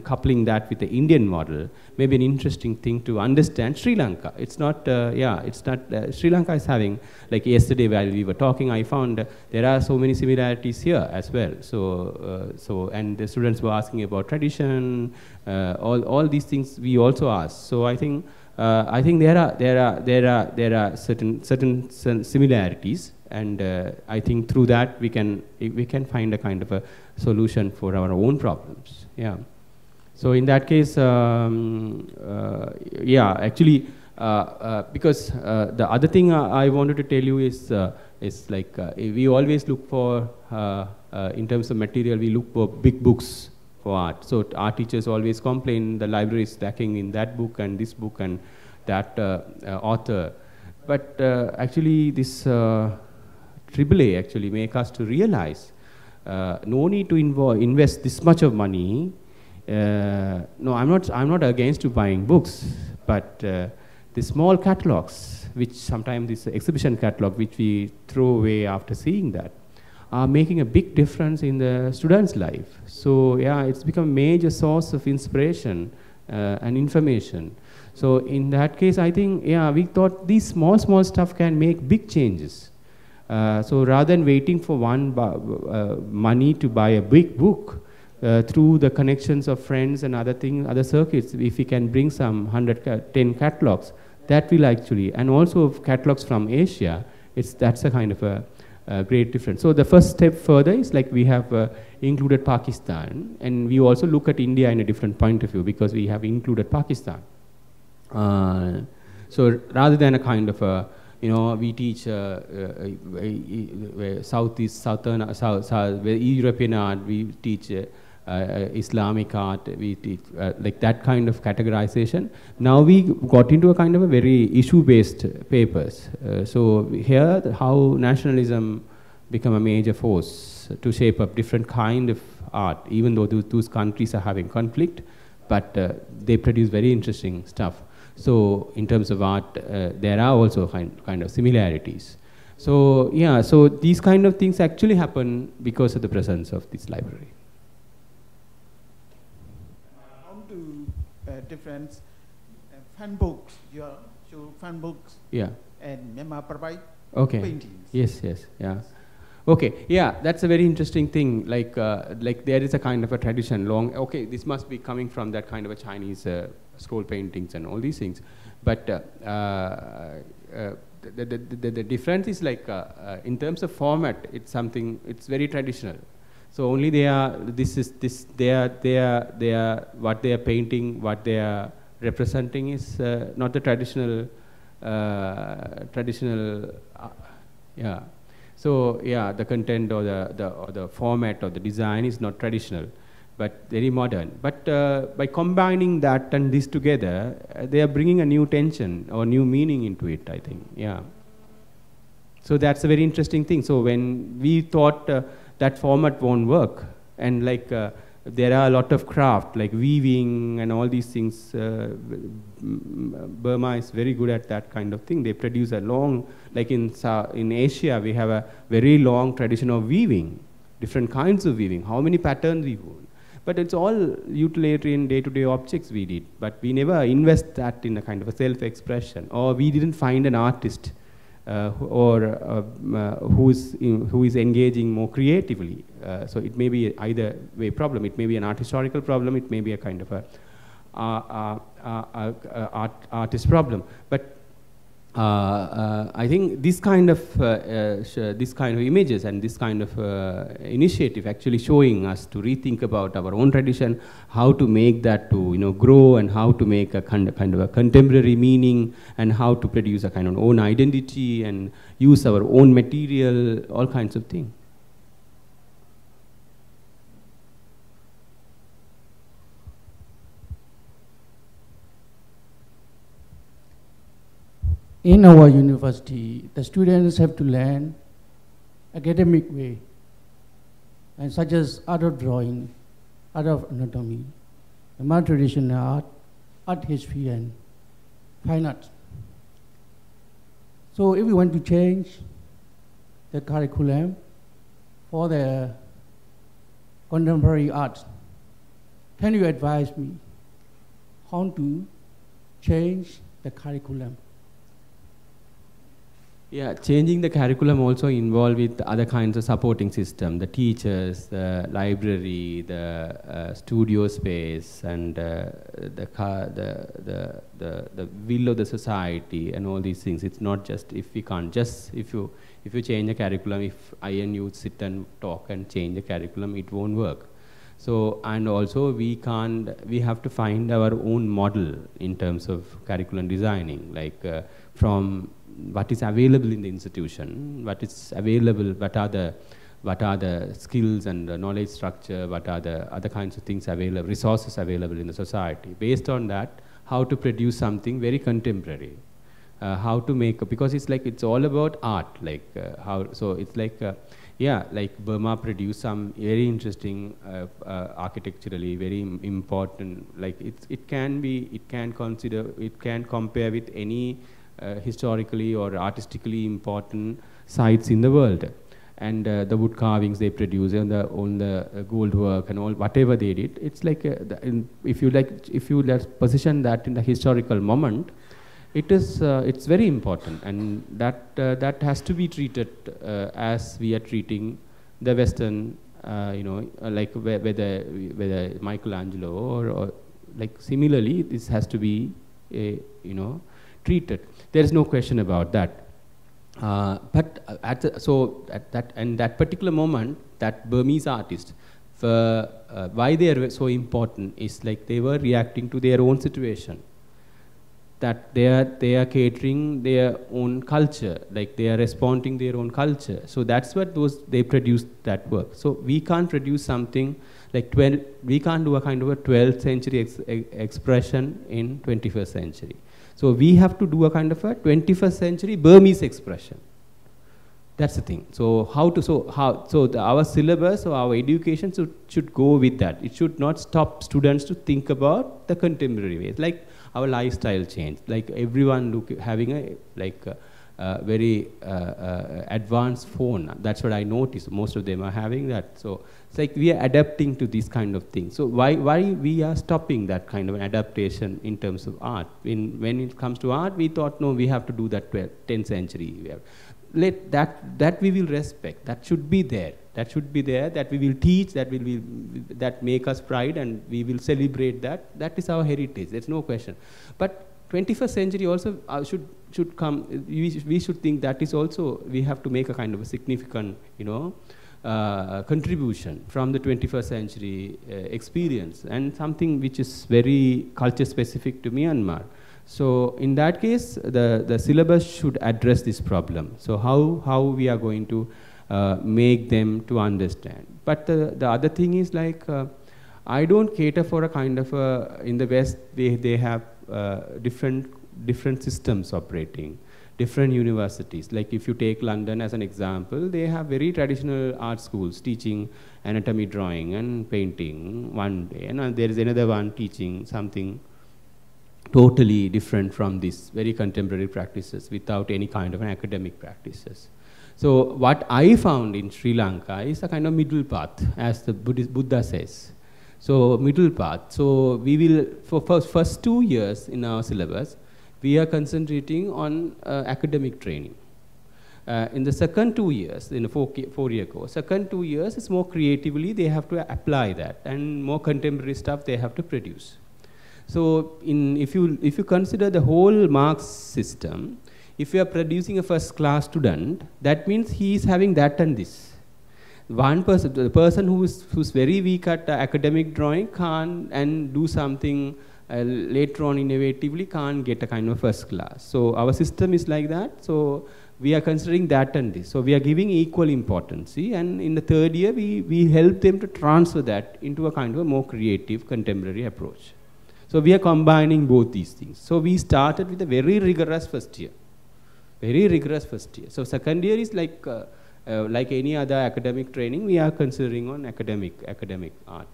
[SPEAKER 1] coupling that with the Indian model may be an interesting thing to understand Sri Lanka. It's not, Sri Lanka is having, like yesterday while we were talking, I found there are so many similarities here as well. So and the students were asking about tradition, all these things we also asked. So I think there are certain similarities, and I think through that we can find a kind of a solution for our own problems. Yeah. So in that case, actually, because the other thing I wanted to tell you is we always look for in terms of material, we look for big books for art. So art teachers always complain the library is lacking in that book and this book and that author. But actually this AAA actually make us to realize no need to invest this much of money. No, I'm not against to buying books, but the small catalogs, which sometimes this exhibition catalog, which we throw away after seeing that, are making a big difference in the student's life. So yeah, it's become a major source of inspiration and information. So in that case, I think, yeah, we thought these small stuff can make big changes. So rather than waiting for money to buy a big book, through the connections of friends and other circuits, if we can bring some 110 catalogs, that will actually, and also catalogs from Asia, that's a kind of a great difference. So the first step further is like we have included Pakistan, and we also look at India in a different point of view because we have included Pakistan. So rather than a kind of a, we teach European art, we teach Islamic art, we teach like that kind of categorization. Now we got into a kind of a very issue-based papers. So here, how nationalism become a major force to shape up different kind of art, even though those countries are having conflict, but they produce very interesting stuff. So in terms of art, there are also kind of similarities. So yeah, so these kind of things actually happen because of the presence of this library.
[SPEAKER 6] How to difference fan books, your fan books,
[SPEAKER 1] yeah,
[SPEAKER 6] and Myanmar provide
[SPEAKER 1] paintings. Yes, yeah. Okay, yeah, that's a very interesting thing. Like there is a kind of a tradition okay, this must be coming from that kind of a Chinese scroll paintings and all these things. But the difference is like, in terms of format, it's very traditional. So only what they are painting, what they are representing is not the traditional, yeah. So yeah, the content or the format or the design is not traditional, but very modern. But by combining that and this together, they are bringing a new tension or new meaning into it, I think. Yeah. So that's a very interesting thing. So when we thought that format won't work, and like there are a lot of craft like weaving and all these things. Burma is very good at that kind of thing. They produce a long, like in Asia, we have a very long tradition of weaving, different kinds of weaving, how many patterns we wove. But it's all utilitarian day-to-day objects we did. But we never invest that in a kind of a self-expression, or we didn't find an artist who is engaging more creatively. So it may be either way problem. It may be an art historical problem. It may be a kind of a artist problem. But I think this kind of images and this kind of initiative actually showing us to rethink about our own tradition, how to make that to grow, and how to make a kind of a contemporary meaning, and how to produce a kind of own identity and use our own material, all kinds of things.
[SPEAKER 7] In our university, the students have to learn academic way, and such as art of drawing, art of anatomy, more traditional art, art history, and fine art. So if we want to change the curriculum for the contemporary art, can you advise me how to change the curriculum?
[SPEAKER 1] Yeah, changing the curriculum also involved with other kinds of supporting system, the teachers, the library, the studio space, and the will of the society, and all these things. It's not just if you change the curriculum, if I and you sit and talk and change the curriculum, it won't work. So, and also we have to find our own model in terms of curriculum designing, like from what is available in the institution, what is available, what are the skills and the knowledge structure, what are the other kinds of things available, resources available in the society. Based on that, how to produce something very contemporary, how to make, because it's all about art, like Burma produced some very interesting architecturally very important, like it can compare with any historically or artistically important sites in the world. and the wood carvings they produce, and on the gold work and all whatever they did. It's like if you let position that in the historical moment, it is it's very important, and that has to be treated as we are treating the Western, like whether Michelangelo or like similarly, this has to be treated. There is no question about that. But at that particular moment, that Burmese artist, why they are so important is like they were reacting to their own situation. That they are catering their own culture, like they are responding their own culture. So that's what they produced that work. So we can't produce something like we can't do a kind of a 12th century expression in 21st century. So we have to do a kind of a 21st century Burmese expression. That's the thing. So our syllabus or our education should go with that. It should not stop students to think about the contemporary ways. Like our lifestyle change. Like everyone having a very advanced phone. That's what I noticed. Most of them are having that. So it's like we are adapting to these kind of things. So why we are stopping that kind of an adaptation in terms of art? When it comes to art, we thought, no, we have to do that 10th century. Let that we will respect. That should be there. That should be there. That we will teach. That make us pride, and we will celebrate that. That is our heritage. There's no question. But 21st century also should come. We should think that is also, we have to make a kind of a significant, contribution from the 21st century experience, and something which is very culture specific to Myanmar. So in that case, the syllabus should address this problem. So how we are going to make them to understand. But the other thing is like, I don't cater for a kind of in the West, they have different systems operating, different universities. Like if you take London as an example, they have very traditional art schools teaching anatomy, drawing and painting one day, and there is another one teaching something totally different from these very contemporary practices without any kind of an academic practices. So what I found in Sri Lanka is a kind of middle path, as the Buddha says. So middle path. So we will, for first 2 years in our syllabus, we are concentrating on academic training. In the second 2 years, in a four-year course, second 2 years is more creatively, they have to apply that, and more contemporary stuff they have to produce. So if you consider the whole marks system, if you are producing a first-class student, that means he is having that and this. One person, the person who's very weak at academic drawing can't and do something later on innovatively, can't get a kind of first class. So our system is like that. So we are considering that and this. So we are giving equal importance. And in the third year, we help them to transfer that into a kind of a more creative contemporary approach. So we are combining both these things. So we started with a very rigorous first year. Very rigorous first year. So second year is like any other academic training, we are considering on academic art.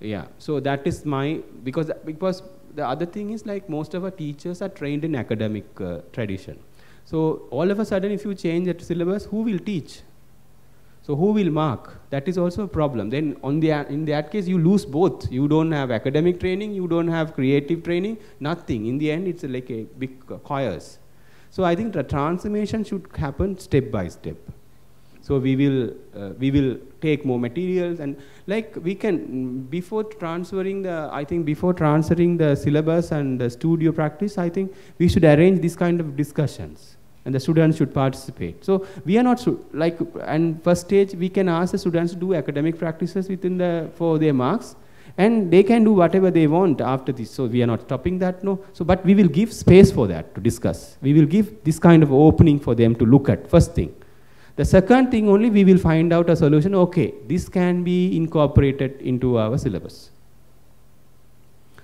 [SPEAKER 1] Yeah, so that is because the other thing is like most of our teachers are trained in academic tradition. So all of a sudden if you change that syllabus, who will teach? So who will mark? That is also a problem. Then in that case you lose both. You don't have academic training, you don't have creative training, nothing. In the end it's like a big chaos. So I think the transformation should happen step by step. So we will take more materials, and like we can, before transferring the syllabus and the studio practice, I think we should arrange this kind of discussions, and the students should participate. So we are not and first stage we can ask the students to do academic practices for their marks, and they can do whatever they want after this. So we are not stopping that, no. So but we will give space for that to discuss. We will give this kind of opening for them to look at, first thing. The second thing only, we will find out a solution. Okay, this can be incorporated into our syllabus.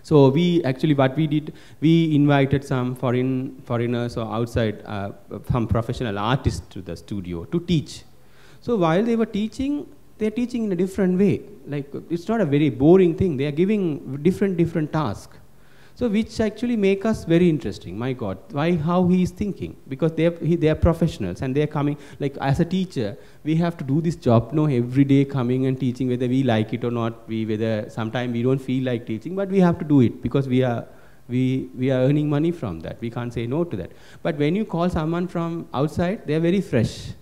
[SPEAKER 1] So what we did, we invited some foreigners or outside, some professional artists to the studio to teach. So while they were teaching, they're teaching in a different way. Like, it's not a very boring thing. They are giving different tasks. So which actually make us very interesting. My God, why, how he is thinking? Because they are professionals and they are coming, like as a teacher, we have to do this job, no, every day coming and teaching, whether we like it or not, whether sometimes we don't feel like teaching, but we have to do it because we are earning money from that. We can't say no to that. But when you call someone from outside, they are very fresh.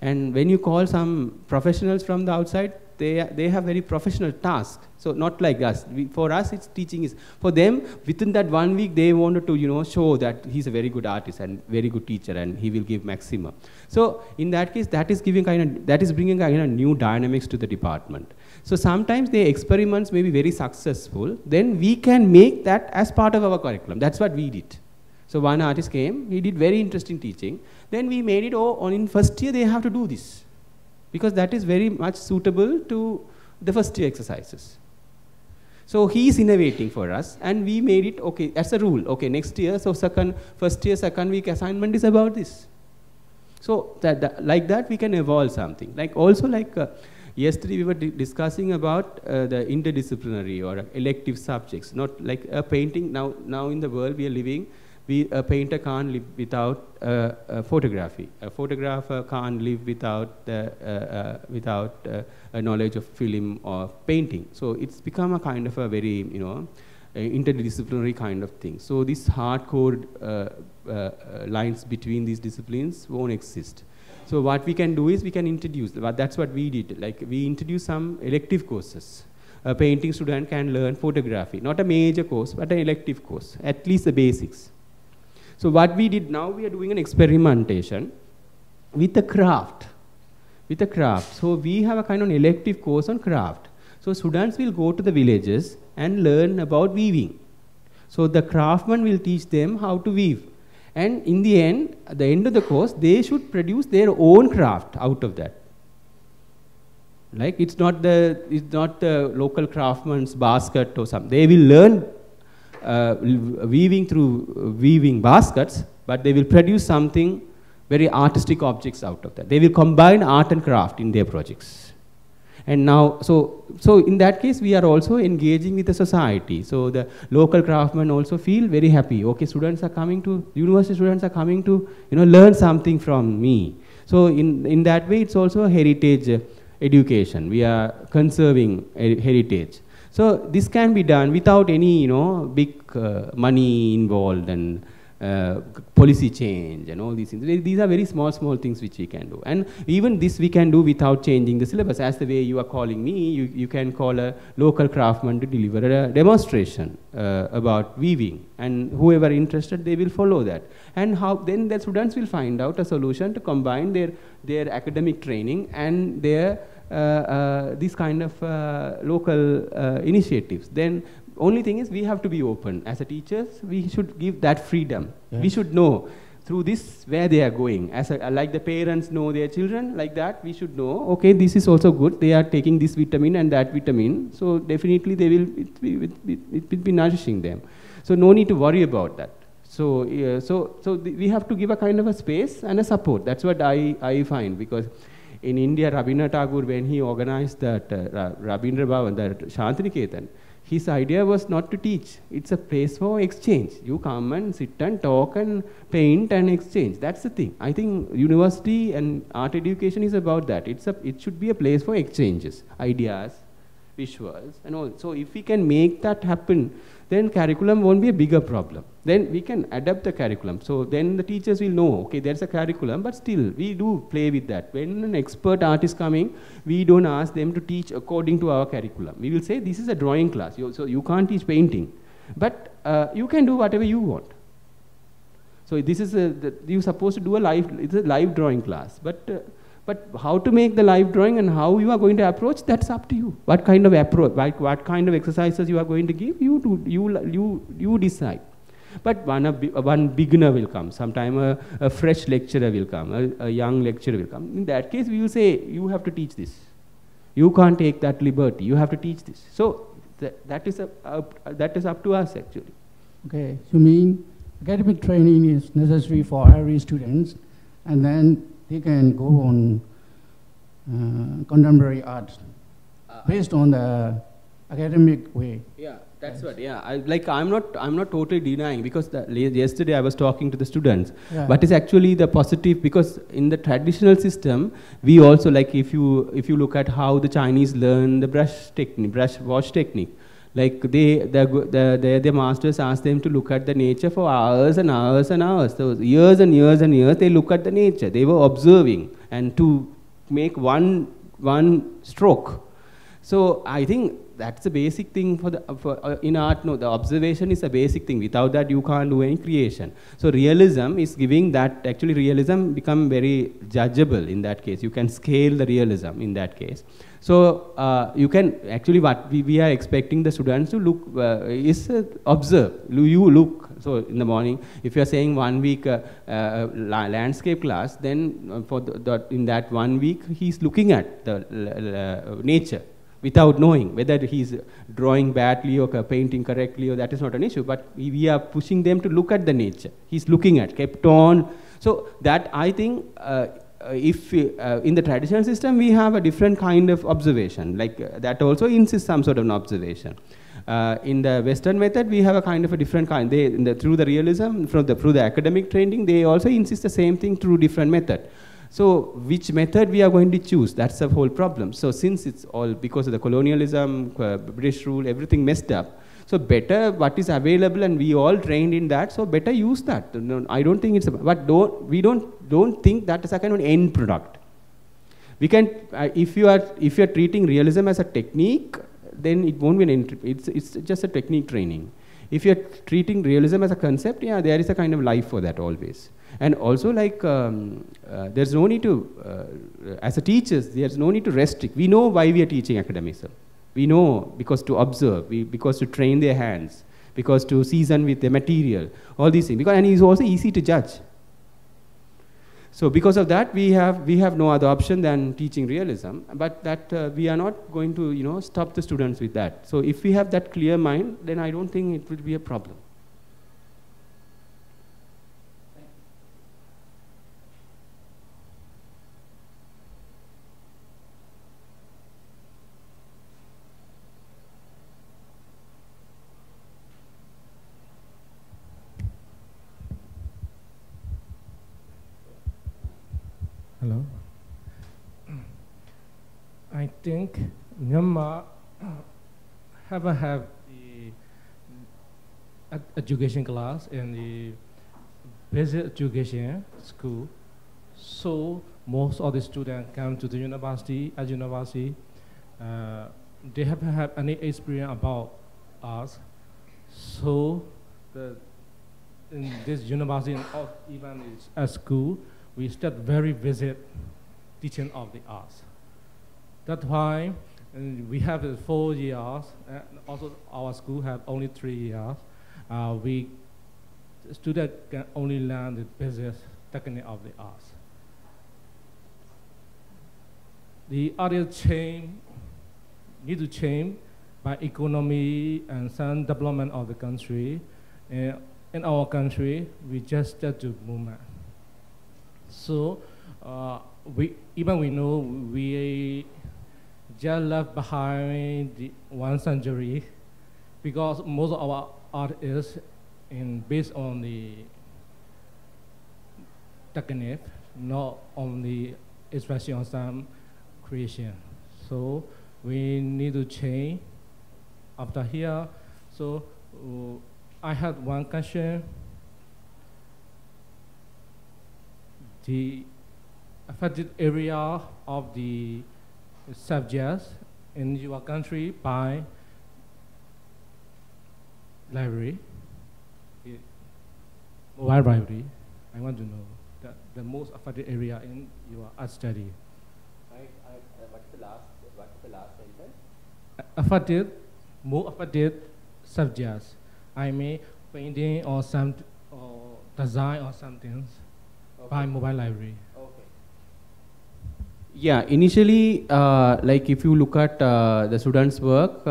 [SPEAKER 1] And when you call some professionals from the outside, they have very professional tasks. So not like us. For us, it's teaching is, for them, within that 1 week, they wanted to, you know, show that he's a very good artist and very good teacher and he will give maximum. So in that case, that is bringing kind of new dynamics to the department. So sometimes the experiments may be very successful. Then we can make that as part of our curriculum. That's what we did. So one artist came, he did very interesting teaching. Then we made it, in first year they have to do this. Because that is very much suitable to the first year exercises. So he is innovating for us, and we made it, okay, as a rule, okay, next year, so first year, second week assignment is about this. So like that, we can evolve something. Like also like yesterday we were discussing about the interdisciplinary or elective subjects, not like a painting. Now in the world we are living, a painter can't live without photography. A photographer can't live without a knowledge of film or painting. So it's become a kind of a very, you know, interdisciplinary kind of thing. So these hardcore lines between these disciplines won't exist. So what we can do is we can introduce, that's what we did. Like we introduced some elective courses. A painting student can learn photography, not a major course, but an elective course, at least the basics. So what we did now, we are doing an experimentation with the craft. So we have a kind of elective course on craft. So students will go to the villages and learn about weaving. So the craftsman will teach them how to weave. And in the end, at the end of the course, they should produce their own craft out of that. Like it's not the local craftsman's basket or something. They will learn weaving through weaving baskets, but they will produce something, very artistic objects out of that. They will combine art and craft in their projects. And now, so in that case, we are also engaging with the society. So the local craftsmen also feel very happy. Okay, university students are coming to, you know, learn something from me. So in that way, it's also a heritage education. We are conserving heritage. So this can be done without any, you know, big money involved and policy change and all these things. These are very small things which we can do. And even this we can do without changing the syllabus. As the way you are calling me, you can call a local craftsman to deliver a demonstration about weaving. And whoever interested, they will follow that. And then the students will find out a solution to combine their academic training and their these kind of local initiatives. Then only thing is we have to be open. As a teachers, we should give that freedom. Yeah. We should know through this where they are going. Like the parents know their children, like that we should know, okay, this is also good. They are taking this vitamin and that vitamin. So definitely it will be nourishing them. So no need to worry about that. So we have to give a kind of a space and a support. That's what I find, because in India, Rabindranath Tagore, when he organized that Rabindra Bhavan, that Shantiniketan, his idea was not to teach. It's a place for exchange. You come and sit and talk and paint and exchange. That's the thing. I think university and art education is about that. It should be a place for exchanges, ideas, visuals, and all. So if we can make that happen, then curriculum won't be a bigger problem. Then we can adapt the curriculum. So then the teachers will know, okay, there's a curriculum, but still we do play with that. When an expert artist is coming, we don't ask them to teach according to our curriculum. We will say, this is a drawing class, so you can't teach painting. But you can do whatever you want. So this is you're supposed to do it's a live drawing class. But how to make the live drawing and how you are going to approach, that's up to you. What kind of approach, what kind of exercises you are going to give, you decide. But one beginner will come, sometime a fresh lecturer will come, a young lecturer will come. In that case, we will say, you have to teach this. You can't take that liberty, you have to teach this. So that is up to us actually.
[SPEAKER 7] Okay, so you mean academic training is necessary for every student, and then they can go on contemporary art based on the academic way.
[SPEAKER 1] Yeah, That's what, yeah. I'm not totally denying, because yesterday I was talking to the students.
[SPEAKER 7] Yeah.
[SPEAKER 1] But it's actually the positive, because in the traditional system, we also, like, if you look at how the Chinese learn the brush wash technique, like the masters ask them to look at the nature for hours and hours and hours. So years and years and years, they look at the nature. They were observing and to make one stroke. So I think that's the basic thing in art. No, the observation is a basic thing. Without that, you can't do any creation. So realism is giving that. Actually, realism become very judgeable in that case. You can scale the realism in that case. So you can actually, what we are expecting the students to look is observe. You look. So in the morning, if you are saying 1 week landscape class, then in that 1 week he's looking at the nature, without knowing whether he's drawing badly or painting correctly, or that is not an issue. But we are pushing them to look at the nature. He's looking at, kept on. So that, I think, if in the traditional system, we have a different kind of observation, like that also insists some sort of an observation. In the Western method, we have a kind of a different kind. Through the realism, through the academic training, they also insist the same thing through different method. So which method we are going to choose, that's the whole problem. So since it's all because of the colonialism, British rule, everything messed up, so better what is available, and we all trained in that, so better use that. No, I don't think it's, but we don't think that is a kind of end product. We can, if you are treating realism as a technique, then it won't be it's just a technique training. If you're treating realism as a concept, yeah, there is a kind of life for that always. And also, like, there's no need to, as a teachers, there's no need to restrict. We know why we are teaching academicism. We know because to observe, because to train their hands, because to season with the material, all these things. And it's also easy to judge. So because of that, we have no other option than teaching realism. But that we are not going to, stop the students with that. So if we have that clear mind, then I don't think it will be a problem.
[SPEAKER 8] Hello. I think Myanmar haven't have the education class in the basic education school, so most of the students come to the university. At university, they haven't had any experience about us. So in this university and even at school, we start very visit teaching of the arts. That's why we have 4 years. Also, our school have only 3 years. Students can only learn the basic technique of the arts. The other need to change by economy and some development of the country. In our country, we just start to movement. So we know we just left behind 1 century, because most of our art is based on the technique, not on the expression of some creation. So we need to change after here. So I had one question. The affected area of the subjects in your country by library, mobile library. I want to know the most affected area in your art study.
[SPEAKER 1] What's the last sentence?
[SPEAKER 8] More affected subjects. I mean, painting or design or something. Okay. By mobile library.
[SPEAKER 1] Okay. Yeah, initially, like if you look at the students' work,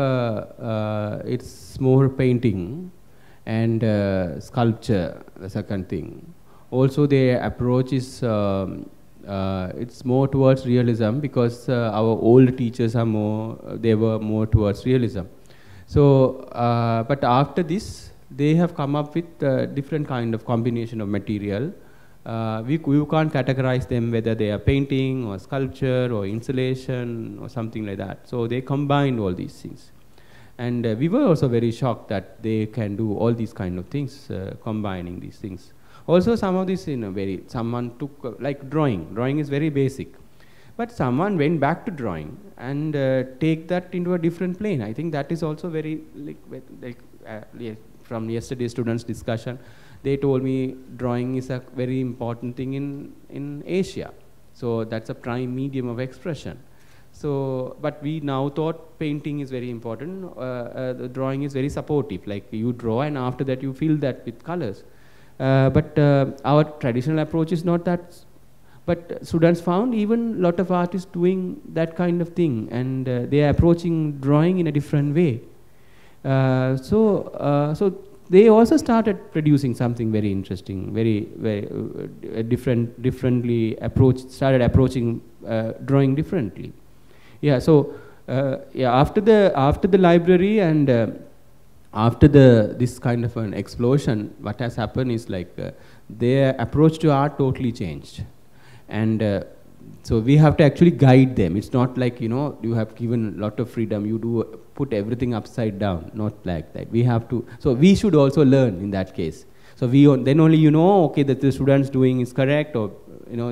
[SPEAKER 1] it's more painting and sculpture, the second thing. Also, their approach is, it's more towards realism, because our old teachers are they were more towards realism. So, but after this, they have come up with different kind of combination of material. You can't categorize them whether they are painting or sculpture or installation or something like that. So they combined all these things. And we were also very shocked that they can do all these kind of things, combining these things. Also some of this, someone took, like drawing. Drawing is very basic. But someone went back to drawing and take that into a different plane. I think that is also very, from yesterday's students' discussion, they told me drawing is a very important thing in Asia. So that's a prime medium of expression. So, but we now thought painting is very important. The drawing is very supportive. Like you draw and after that you fill that with colors. But our traditional approach is not that. But students found even a lot of artists doing that kind of thing, and they are approaching drawing in a different way. So they also started producing something very interesting, very differently started approaching drawing differently. Yeah. So after the library and after this kind of an explosion, what has happened is like their approach to art totally changed. And so we have to actually guide them. It's not like, you have given a lot of freedom, you do put everything upside down, not like that. We have to, so we should also learn in that case. So then only okay, that the students doing is correct, or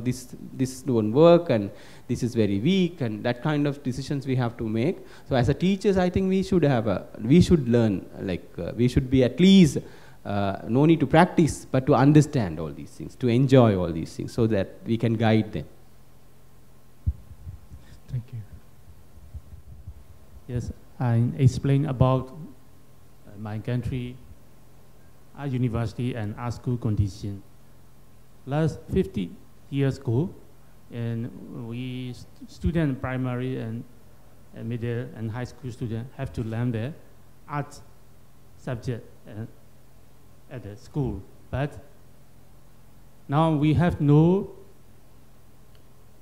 [SPEAKER 1] this don't work and this is very weak, and that kind of decisions we have to make. So as a teachers, I think we should learn, we should be at least, no need to practice, but to understand all these things, to enjoy all these things, so that we can guide them.
[SPEAKER 3] Thank you. Yes, I explain about my country, art university and art school condition. Last 50 years ago, and we student primary and middle and high school students have to learn the art subject at the school. But now we have no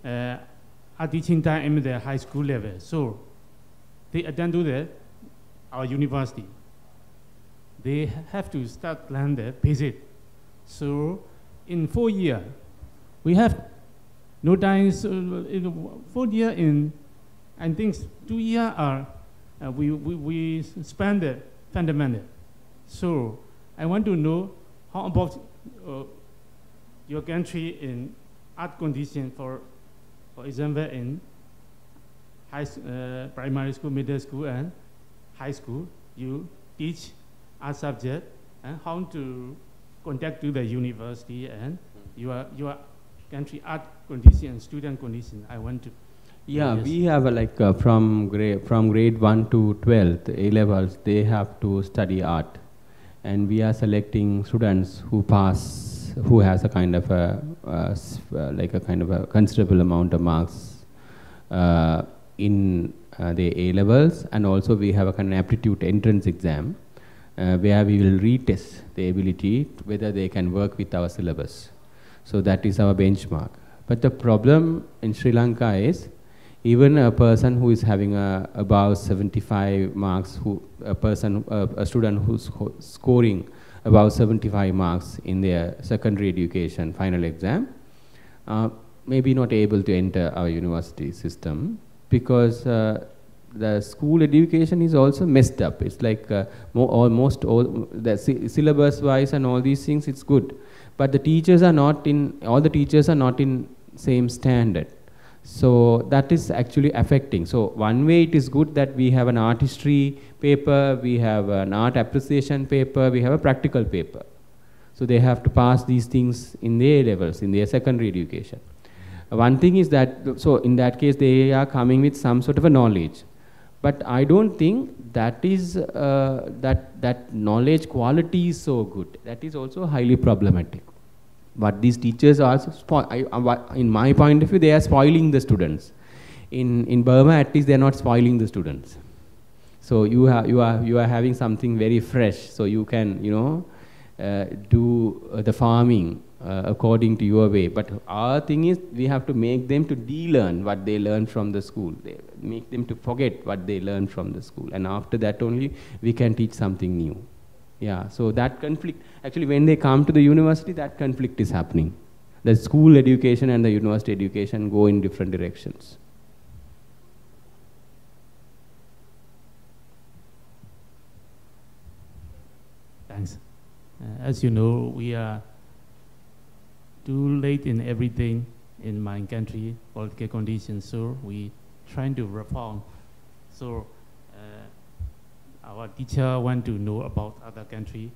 [SPEAKER 3] art teaching time in the high school level. So they attend to our university. They have to start learn the basic. So in 4 years, we have no time. So in 4 years, I think 2 years are we spend the fundamental. So I want to know how about your country in art condition, for example, in primary school, middle school, and high school. You teach art subject and how to contact to the university and your country art condition and student condition. I want to.
[SPEAKER 1] Yeah,
[SPEAKER 3] yes.
[SPEAKER 1] We have from grade 1 to 12th A levels, they have to study art, and we are selecting students who pass, who has a kind of a considerable amount of marks in the A levels, and also we have a kind of aptitude entrance exam where we will retest the ability whether they can work with our syllabus. So that is our benchmark. But the problem in Sri Lanka is, even a person who is having above 75 marks, a student who's scoring above 75 marks in their secondary education final exam, may be not able to enter our university system, because the school education is also messed up. It's like almost all the syllabus wise and all these things, it's good, but the teachers are not in same standard. So that is actually affecting. So one way it is good that we have an art history paper, we have an art appreciation paper, we have a practical paper. So they have to pass these things in their levels, in their secondary education. One thing is that, so in that case they are coming with some sort of a knowledge. But I don't think that is, that knowledge quality is so good. That is also highly problematic. But these teachers are, in my point of view, they are spoiling the students. In Burma, at least they are not spoiling the students. So you are having something very fresh. So you can, do the farming according to your way. But our thing is, we have to make them to de-learn what they learned from the school. Make them to forget what they learned from the school. And after that only, we can teach something new. Yeah, so that conflict, actually when they come to the university, that conflict is happening. The school education and the university education go in different directions.
[SPEAKER 3] Thanks. As you know, we are too late in everything in my country, political conditions, so we trying to reform. So our teacher want to know about other country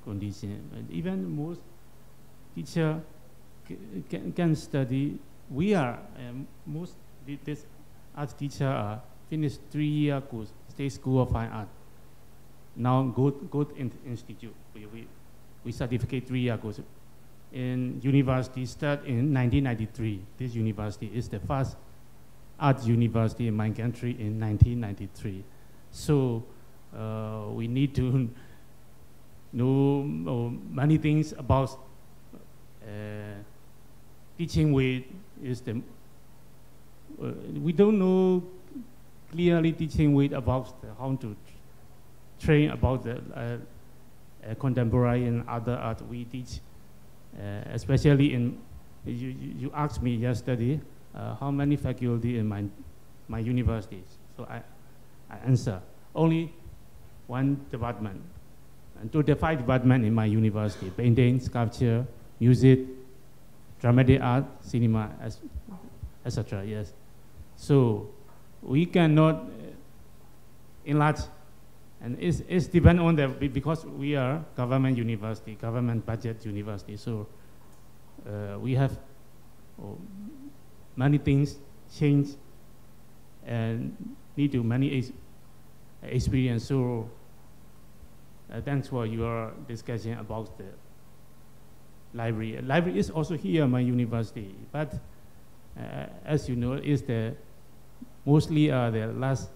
[SPEAKER 3] condition. And even most teacher can study. We are, most this art teacher are finished 3-year course, State School of Fine Art. Now go in institute. We certificate 3-year course. In university start in 1993. This university is the first art university in my country in 1993. So we need to know many things about teaching way. Is the we don't know clearly teaching way about how to train about the contemporary and other art we teach. Especially in, you asked me yesterday, how many faculty in my universities. So I answer, only one department. And to the 5 departments in my university, painting, sculpture, music, dramatic art, cinema, etc. Yes. So we cannot enlarge, and it's depend on the, because we are government university, government budget university. So we have many things change and need to many experience. So thanks for your discussion about the library. Library is also here at my university, but as you know, is the mostly the last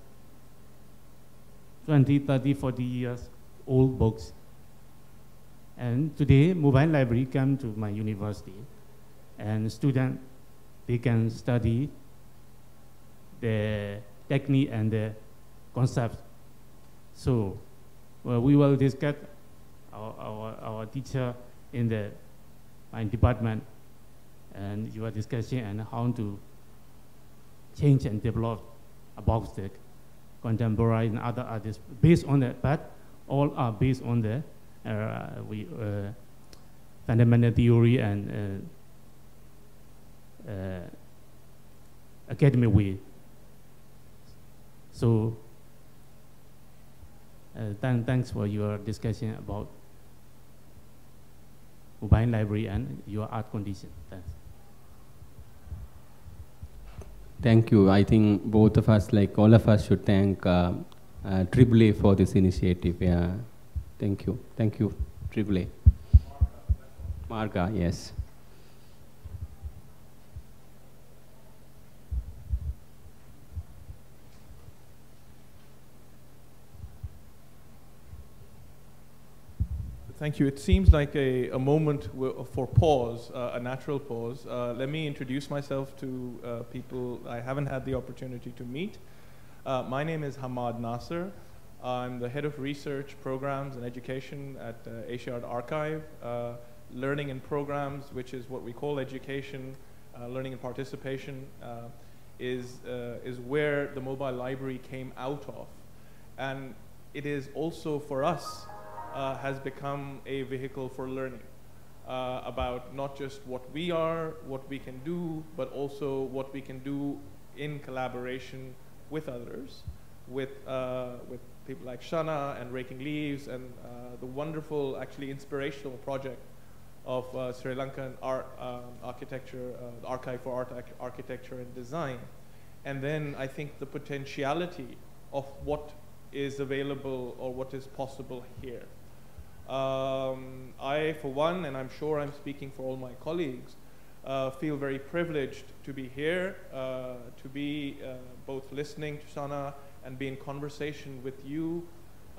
[SPEAKER 3] 20, 30, 40 years old books. And today, mobile library come to my university, and students, they can study the technique and the concept. So we will discuss our teacher in my department, and your discussion and how to change and develop about the contemporary and other artists based on that, but all are based on the fundamental theory and academic way. So thanks for your discussion about mobile library and your art condition. Thanks.
[SPEAKER 1] Thank you. I think both of us, like all of us, should thank AAA for this initiative. Yeah. Thank you. Thank you, AAA. Marga, yes.
[SPEAKER 5] Thank you. It seems like a moment for pause, a natural pause. Let me introduce myself to people I haven't had the opportunity to meet. My name is Hamad Nasser. I'm the head of research programs and education at Asia Art Archive. Learning and programs, which is what we call education, learning and participation, is where the mobile library came out of. And it is also for us has become a vehicle for learning about not just what we are, what we can do, but also what we can do in collaboration with others, with people like Shana and Raking Leaves and the wonderful, actually inspirational project of Sri Lankan art architecture, the Archive for Art Architecture and Design. And then I think the potentiality of what is available or what is possible here. I, for one, and I'm sure I'm speaking for all my colleagues, feel very privileged to be here, to be both listening to Shana and be in conversation with you,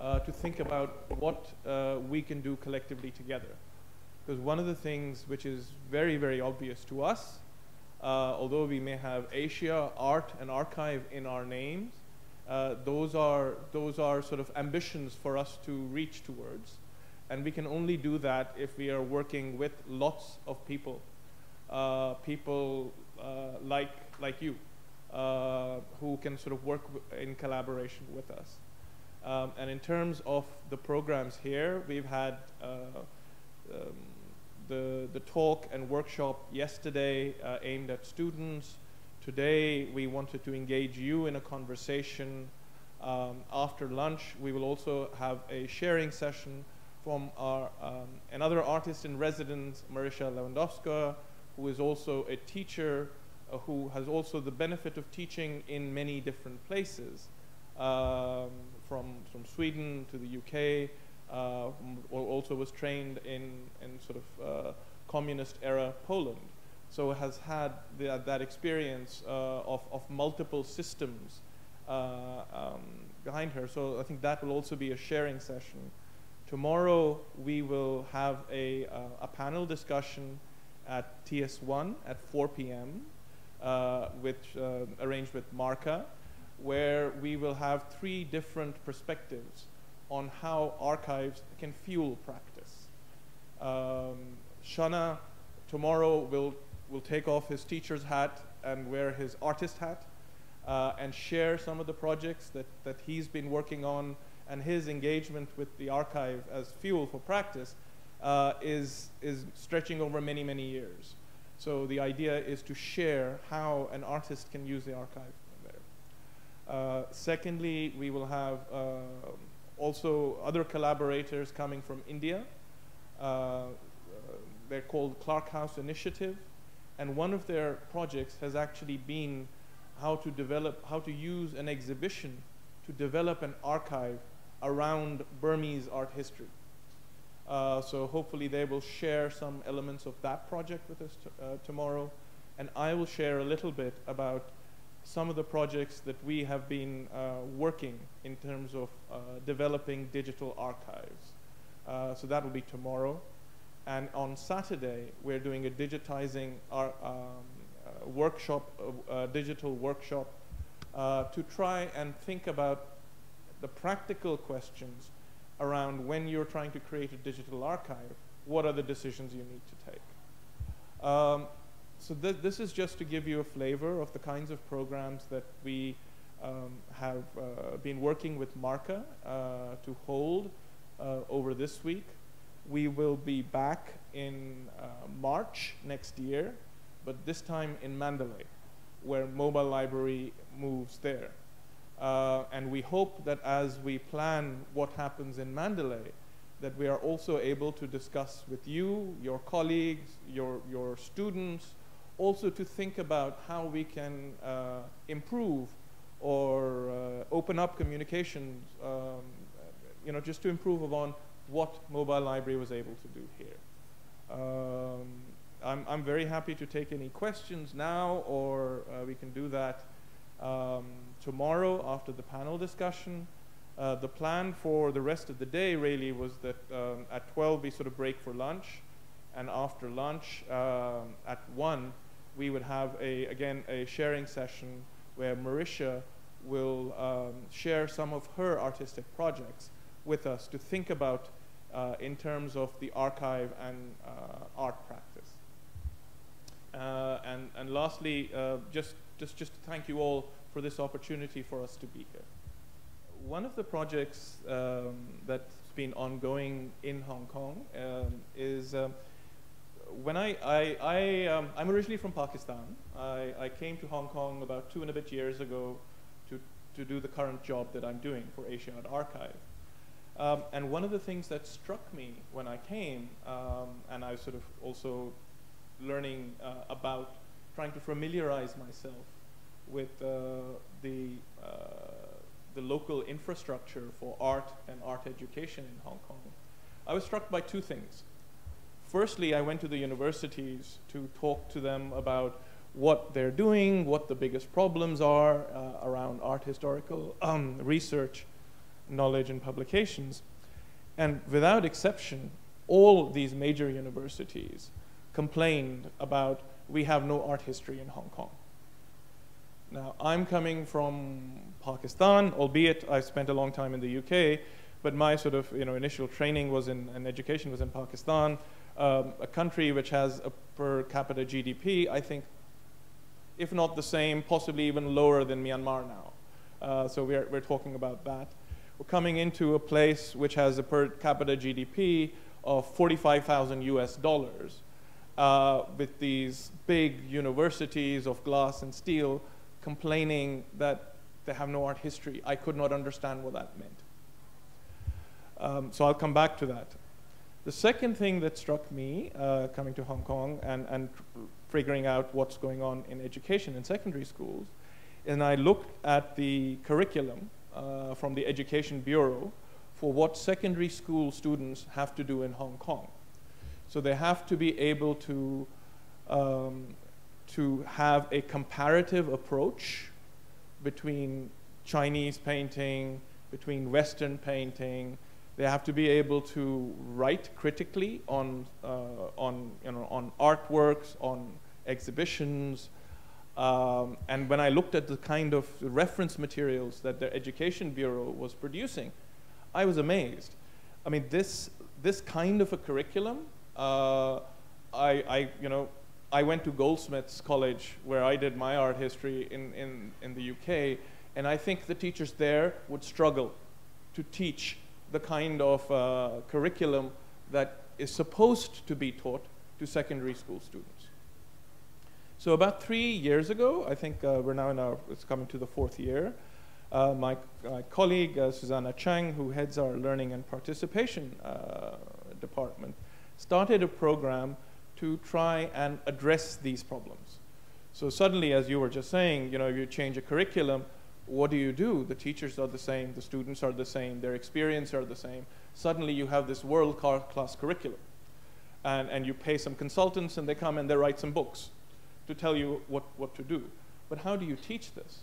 [SPEAKER 5] to think about what we can do collectively together. Because one of the things which is very, very obvious to us, although we may have Asia, art, and archive in our names, those are sort of ambitions for us to reach towards. And we can only do that if we are working with lots of people, like you, who can sort of work in collaboration with us. And in terms of the programs here, we've had the talk and workshop yesterday aimed at students. Today, we wanted to engage you in a conversation. After lunch, we will also have a sharing session from our another artist in residence, Marisha Lewandowska, who is also a teacher who has also the benefit of teaching in many different places, from Sweden to the UK, also was trained in sort of communist era Poland. So has had that experience of multiple systems behind her. So I think that will also be a sharing session. Tomorrow we will have a panel discussion at TS1 at 4 p.m. Which arranged with Marka, where we will have 3 different perspectives on how archives can fuel practice. Shana tomorrow will take off his teacher's hat and wear his artist hat and share some of the projects that he's been working on, and his engagement with the archive as fuel for practice is stretching over many, many years. So the idea is to share how an artist can use the archive there. Secondly, we will have also other collaborators coming from India. They're called Clark House Initiative, and one of their projects has actually been how to use an exhibition to develop an archive around Burmese art history. So hopefully they will share some elements of that project with us tomorrow, and I will share a little bit about some of the projects that we have been working in terms of developing digital archives. So that will be tomorrow. And on Saturday, we're doing a digitizing workshop, digital workshop, to try and think about the practical questions around when you're trying to create a digital archive, what are the decisions you need to take. So this is just to give you a flavor of the kinds of programs that we have been working with Marka to hold over this week. We will be back in March next year, but this time in Mandalay, where Mobile Library moves there. And we hope that as we plan what happens in Mandalay, that we are also able to discuss with you, your colleagues, your students, also to think about how we can improve or open up communications, just to improve upon what Mobile Library was able to do here. I'm very happy to take any questions now, or we can do that tomorrow after the panel discussion. The plan for the rest of the day really was that at 12 we sort of break for lunch, and after lunch at 1 we would have again a sharing session where Marisha will share some of her artistic projects with us to think about in terms of the archive and art practice. And lastly, just to thank you all for this opportunity for us to be here. One of the projects that's been ongoing in Hong Kong is when I'm originally from Pakistan. I came to Hong Kong about 2 and a bit years ago to do the current job that I'm doing for Asian Art Archive. And one of the things that struck me when I came, and I was sort of also learning about trying to familiarize myself with the local infrastructure for art and art education in Hong Kong, I was struck by 2 things. Firstly, I went to the universities to talk to them about what they're doing, what the biggest problems are around art historical research, knowledge, and publications. And without exception, all these major universities complained about, we have no art history in Hong Kong. Now, I'm coming from Pakistan, albeit I've spent a long time in the UK, but my sort of initial training was and education was in Pakistan, a country which has a per capita GDP, I think, if not the same, possibly even lower than Myanmar now. So we're talking about that. We're coming into a place which has a per capita GDP of $45,000 US, with these big universities of glass and steel complaining that they have no art history. I could not understand what that meant. So I'll come back to that. The second thing that struck me coming to Hong Kong and figuring out what's going on in education in secondary schools, and I looked at the curriculum from the Education Bureau for what secondary school students have to do in Hong Kong. So they have to be able to have a comparative approach between Chinese painting, between Western painting. They have to be able to write critically on artworks, on exhibitions. And when I looked at the kind of reference materials that their Education Bureau was producing, I was amazed. I mean, this kind of a curriculum, I went to Goldsmiths College where I did my art history in the UK, and I think the teachers there would struggle to teach the kind of curriculum that is supposed to be taught to secondary school students. So about 3 years ago, I think we're now it's coming to the 4th year, my colleague, Susanna Chang, who heads our Learning and Participation department, started a program to try and address these problems. So suddenly, as you were just saying, you change a curriculum, what do? The teachers are the same, the students are the same, their experience are the same. Suddenly you have this world-class curriculum. And you pay some consultants and they come and they write some books to tell you what to do. But how do you teach this?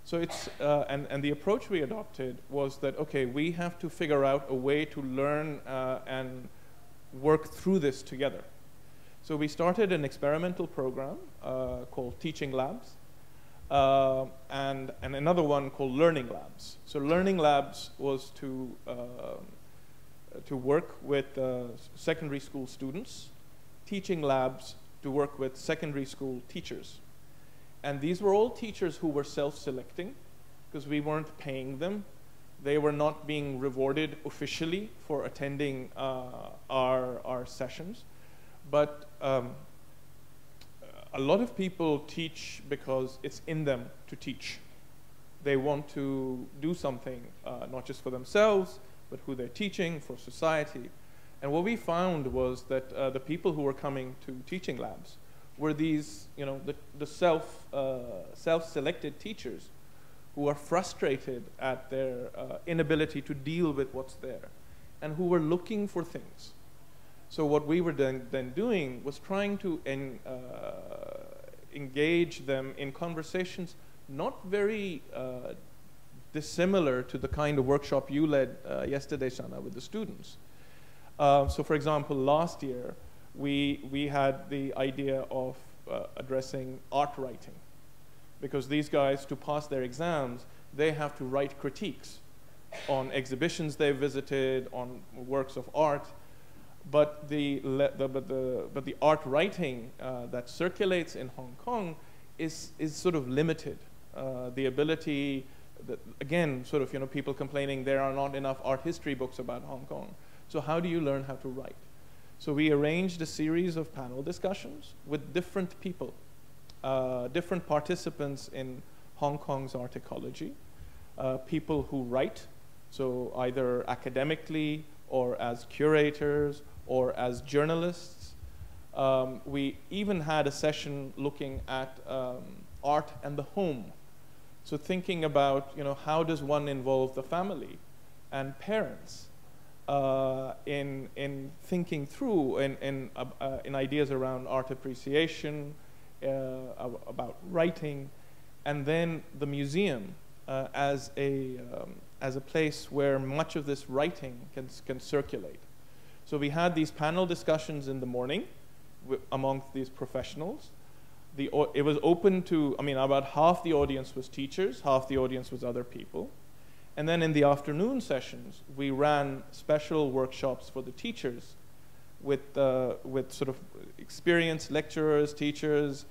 [SPEAKER 5] So it's, and the approach we adopted was that, okay, we have to figure out a way to learn and work through this together. So we started an experimental program called Teaching Labs. And another one called Learning Labs. So Learning Labs was to work with secondary school students, Teaching Labs to work with secondary school teachers. And these were all teachers who were self-selecting because we weren't paying them. They were not being rewarded officially for attending our sessions. But a lot of people teach because it's in them to teach. They want to do something, not just for themselves, but who they're teaching, for society. And what we found was that the people who were coming to Teaching Labs were these, the self-selected teachers who are frustrated at their inability to deal with what's there, and who were looking for things. So what we were then doing was trying to engage them in conversations not very dissimilar to the kind of workshop you led yesterday, Shana, with the students. So for example, last year, we had the idea of addressing art writing. Because these guys, to pass their exams, they have to write critiques on exhibitions they've visited, on works of art. But the art writing that circulates in Hong Kong is sort of limited. The ability, again, sort of people complaining there are not enough art history books about Hong Kong. So how do you learn how to write? So we arranged a series of panel discussions with different people, different participants in Hong Kong's art ecology, people who write, so either academically or as curators, or as journalists. We even had a session looking at art and the home. So thinking about, how does one involve the family and parents in thinking through in ideas around art appreciation, about writing, and then the museum as a place where much of this writing can circulate. So we had these panel discussions in the morning amongst these professionals. It was open to, I mean, about half the audience was teachers, half the audience was other people. And then in the afternoon sessions, we ran special workshops for the teachers with sort of experienced lecturers, teachers,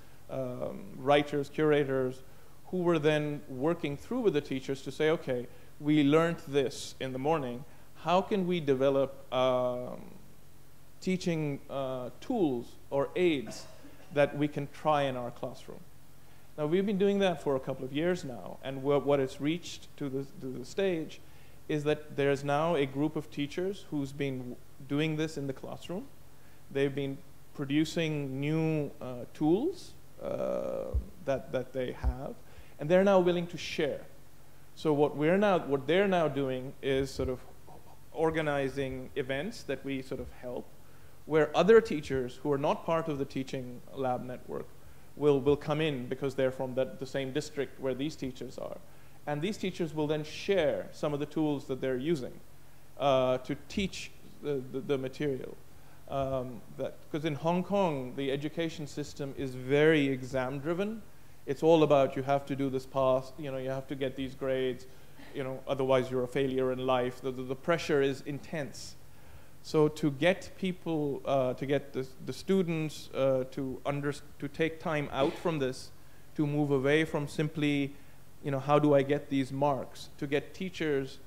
[SPEAKER 5] writers, curators, who were then working through with the teachers to say, okay, we learned this in the morning. How can we develop teaching tools or aids that we can try in our classroom? Now, we've been doing that for a couple of years now, and what it's reached to the stage is that there's now a group of teachers who's been doing this in the classroom. They've been producing new tools that they have, and they're now willing to share. So what they're now doing is sort of organizing events that we sort of help, where other teachers who are not part of the teaching lab network will come in because they're from the same district where these teachers are. And these teachers will then share some of the tools that they're using to teach the material. Because in Hong Kong, the education system is very exam-driven. It's all about you have to do this pass, you have to get these grades, otherwise you're a failure in life. The pressure is intense. So to get people, to get the students to take time out from this, to move away from simply, how do I get these marks, to get teachers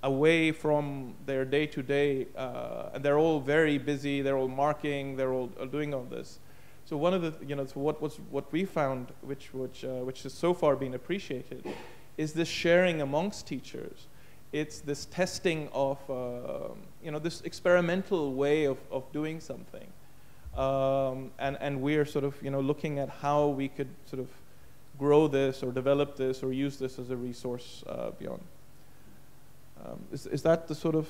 [SPEAKER 5] away from their day-to-day, and they're all very busy, they're all marking, they're all doing all this. So one of the, so what we found, which has so far been appreciated, is this sharing amongst teachers. It's this testing of, this experimental way of doing something. And we're sort of, looking at how we could sort of grow this or develop this or use this as a resource beyond. Is that the sort of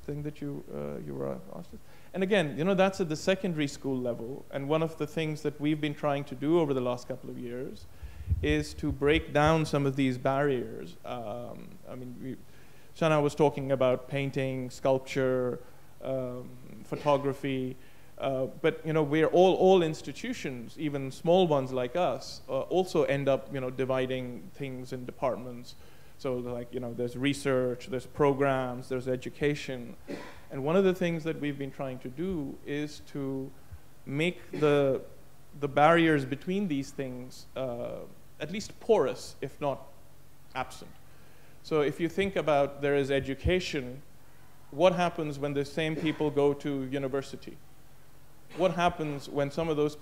[SPEAKER 5] thing that you were asked? And again, that's at the secondary school level. And one of the things that we've been trying to do over the last couple of years is to break down some of these barriers. Shana was talking about painting, sculpture, photography, but we're all institutions, even small ones like us, also end up dividing things in departments. So like there's research, there's programs, there's education, and one of the things that we've been trying to do is to make the barriers between these things at least porous, if not absent. So if you think about there is education, what happens when the same people go to university? What happens when some of those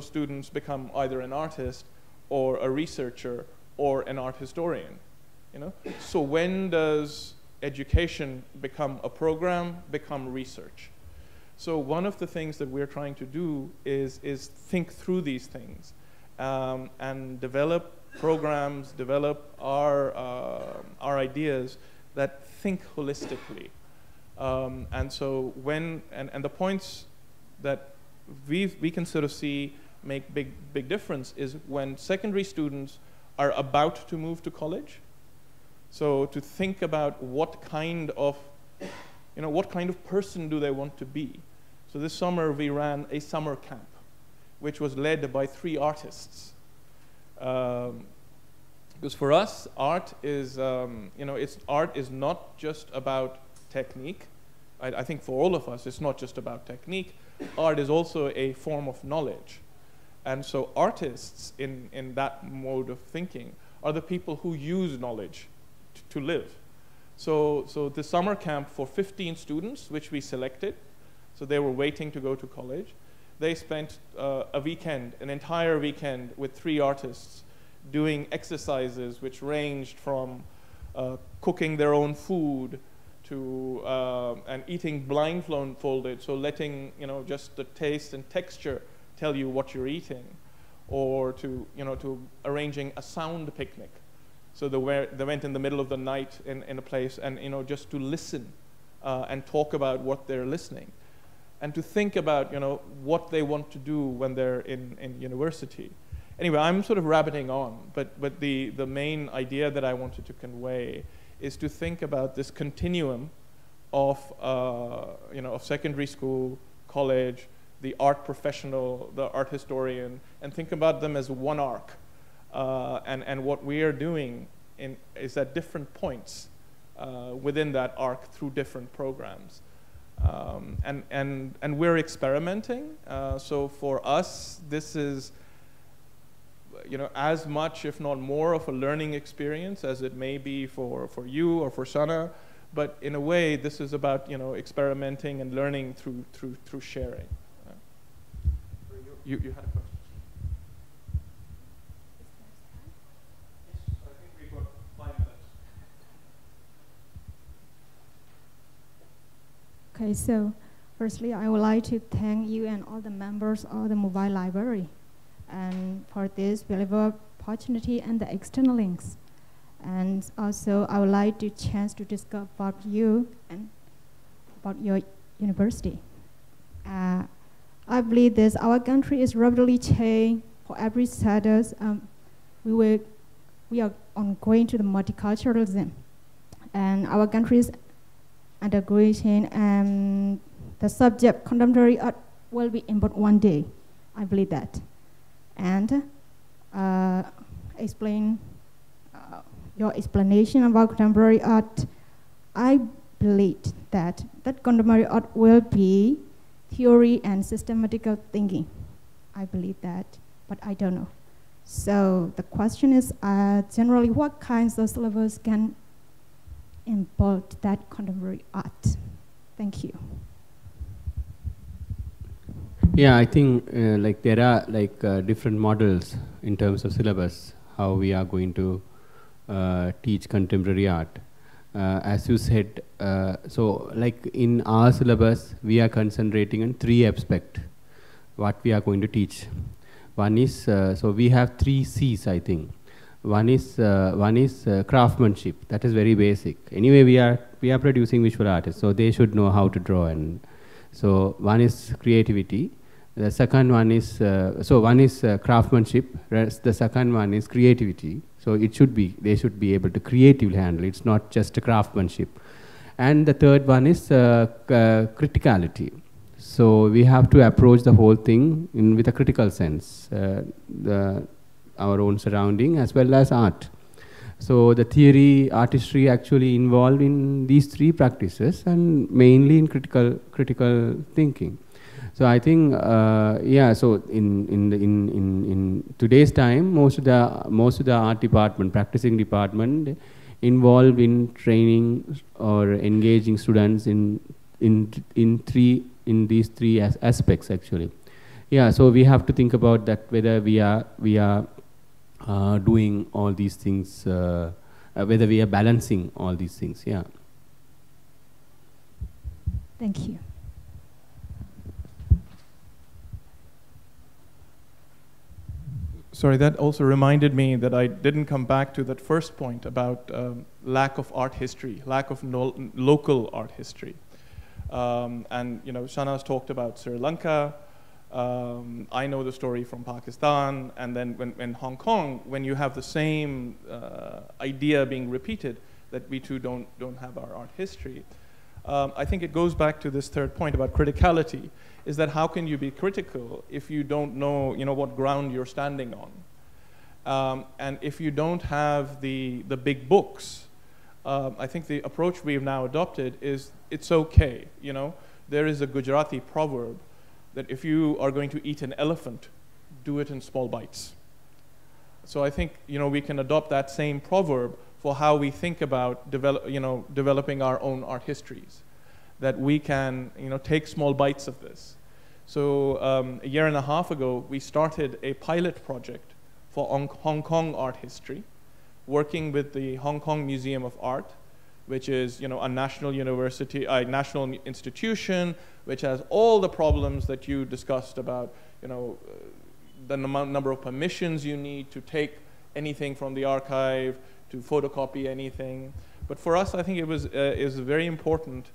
[SPEAKER 5] students become either an artist or a researcher or an art historian? So when does education become a program, become research? So one of the things that we're trying to do is think through these things and develop programs, develop our ideas that think holistically. And so and the points that we can sort of see make big difference is when secondary students are about to move to college. So to think about what kind of person do they want to be. So this summer we ran a summer camp, which was led by 3 artists. Because for us, art is, art is not just about technique. I think for all of us, it's not just about technique. Art is also a form of knowledge. And so artists in that mode of thinking are the people who use knowledge to live. So the summer camp for 15 students, which we selected, so they were waiting to go to college, they spent an entire weekend with 3 artists doing exercises which ranged from cooking their own food to and eating blindfolded, so letting just the taste and texture tell you what you're eating, or to arranging a sound picnic. So they went in the middle of the night in a place and just to listen and talk about what they're listening, and to think about what they want to do when they're in university. Anyway, I'm sort of rabbiting on, but the main idea that I wanted to convey is to think about this continuum of of secondary school, college, the art professional, the art historian, and think about them as one arc. And what we are doing is at different points within that arc through different programs. And we're experimenting. So for us, this is as much, if not more, of a learning experience as it may be for you or for Shana. But in a way, this is about experimenting and learning through sharing. You had a question. Yes, I think we've got 5 minutes.
[SPEAKER 9] Okay, so firstly, I would like to thank you and all the members of the mobile library and for this valuable opportunity and the external links. And also, I would like to chance to discuss about you and about your university. I believe this, our country is rapidly changing for every status. We are going to the multiculturalism. And our country is undergoing, and the subject contemporary art will be important one day. I believe that. And explain your explanation about contemporary art. I believe that contemporary art will be theory and systematical thinking. I believe that, but I don't know. So the question is, generally, what kinds of syllabus can involve that contemporary art? Thank you.
[SPEAKER 1] Yeah, I think there are different models in terms of syllabus, how we are going to teach contemporary art. As you said, so in our syllabus, we are concentrating on 3 aspects, what we are going to teach. One is, so we have 3 C's, I think. One is craftsmanship. That is very basic. Anyway, we are producing visual artists, so they should know how to draw. And so one is creativity. The second one is craftsmanship. The second one is creativity. So they should be able to creatively handle it. It's not just a craftsmanship. And the third one is criticality. So we have to approach the whole thing with a critical sense, our own surrounding as well as art. So the theory, artistry actually involved in these 3 practices, and mainly in critical thinking. So I think, so in today's time, most of the art department, practicing department, involved in training or engaging students in these 3 aspects actually. Yeah, so we have to think about that, whether we are doing all these things, whether we are balancing all these things. Yeah.
[SPEAKER 9] Thank you.
[SPEAKER 5] Sorry, that also reminded me that I didn't come back to that first point about lack of art history, lack of local art history. And Shana's talked about Sri Lanka. I know the story from Pakistan, and then in Hong Kong, when you have the same idea being repeated, that we too don't have our art history. I think it goes back to this third point about criticality, is that how can you be critical if you don't know, what ground you're standing on? And if you don't have the big books, I think the approach we've now adopted is it's okay. There is a Gujarati proverb that if you are going to eat an elephant, do it in small bites. So I think we can adopt that same proverb for how we think about developing our own art histories, that we can take small bites of this. So a year and a half ago, we started a pilot project for Hong Kong art history, working with the Hong Kong Museum of Art, which is a national university, a national institution, which has all the problems that you discussed about, the number of permissions you need to take anything from the archive, to photocopy anything. But for us, I think it is very important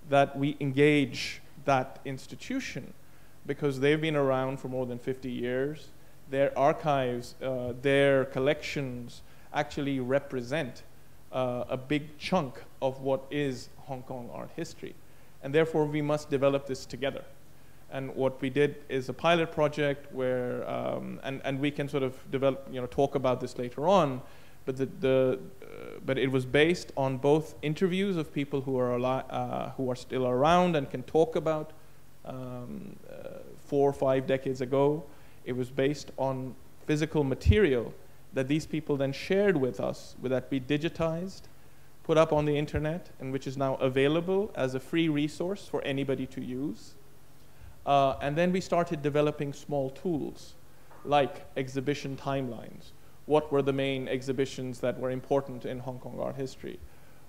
[SPEAKER 5] that we engage that institution, because they've been around for more than 50 years. Their archives, their collections actually represent a big chunk of what is Hong Kong art history. And therefore, we must develop this together. And what we did is a pilot project where, and we can sort of develop, talk about this later on, but but it was based on both interviews of people who are still around and can talk about 4 or 5 decades ago. It was based on physical material that these people then shared with us, that we digitized, put up on the internet, and which is now available as a free resource for anybody to use. And then we started developing small tools like exhibition timelines. What were the main exhibitions that were important in Hong Kong art history?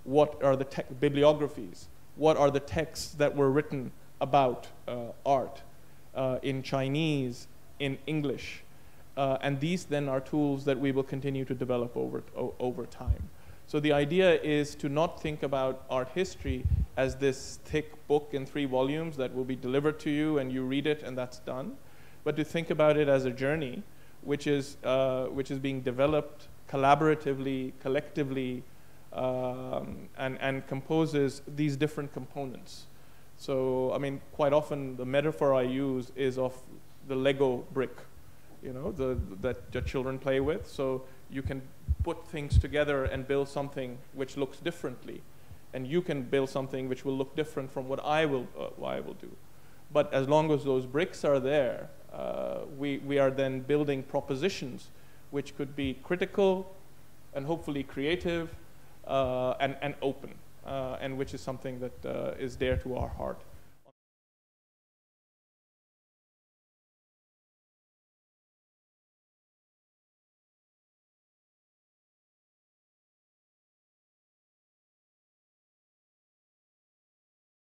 [SPEAKER 5] What are the bibliographies? What are the texts that were written about art in Chinese, in English? And these then are tools that we will continue to develop over time. So the idea is to not think about art history as this thick book in 3 volumes that will be delivered to you and you read it and that's done, but to think about it as a journey which is being developed collaboratively, collectively, and composes these different components. So, I mean, quite often the metaphor I use is of the Lego brick, that children play with. So you can put things together and build something which looks differently, and you can build something which will look different from what I will do. But as long as those bricks are there, we are then building propositions which could be critical and hopefully creative and open, and which is something that is dear to our heart.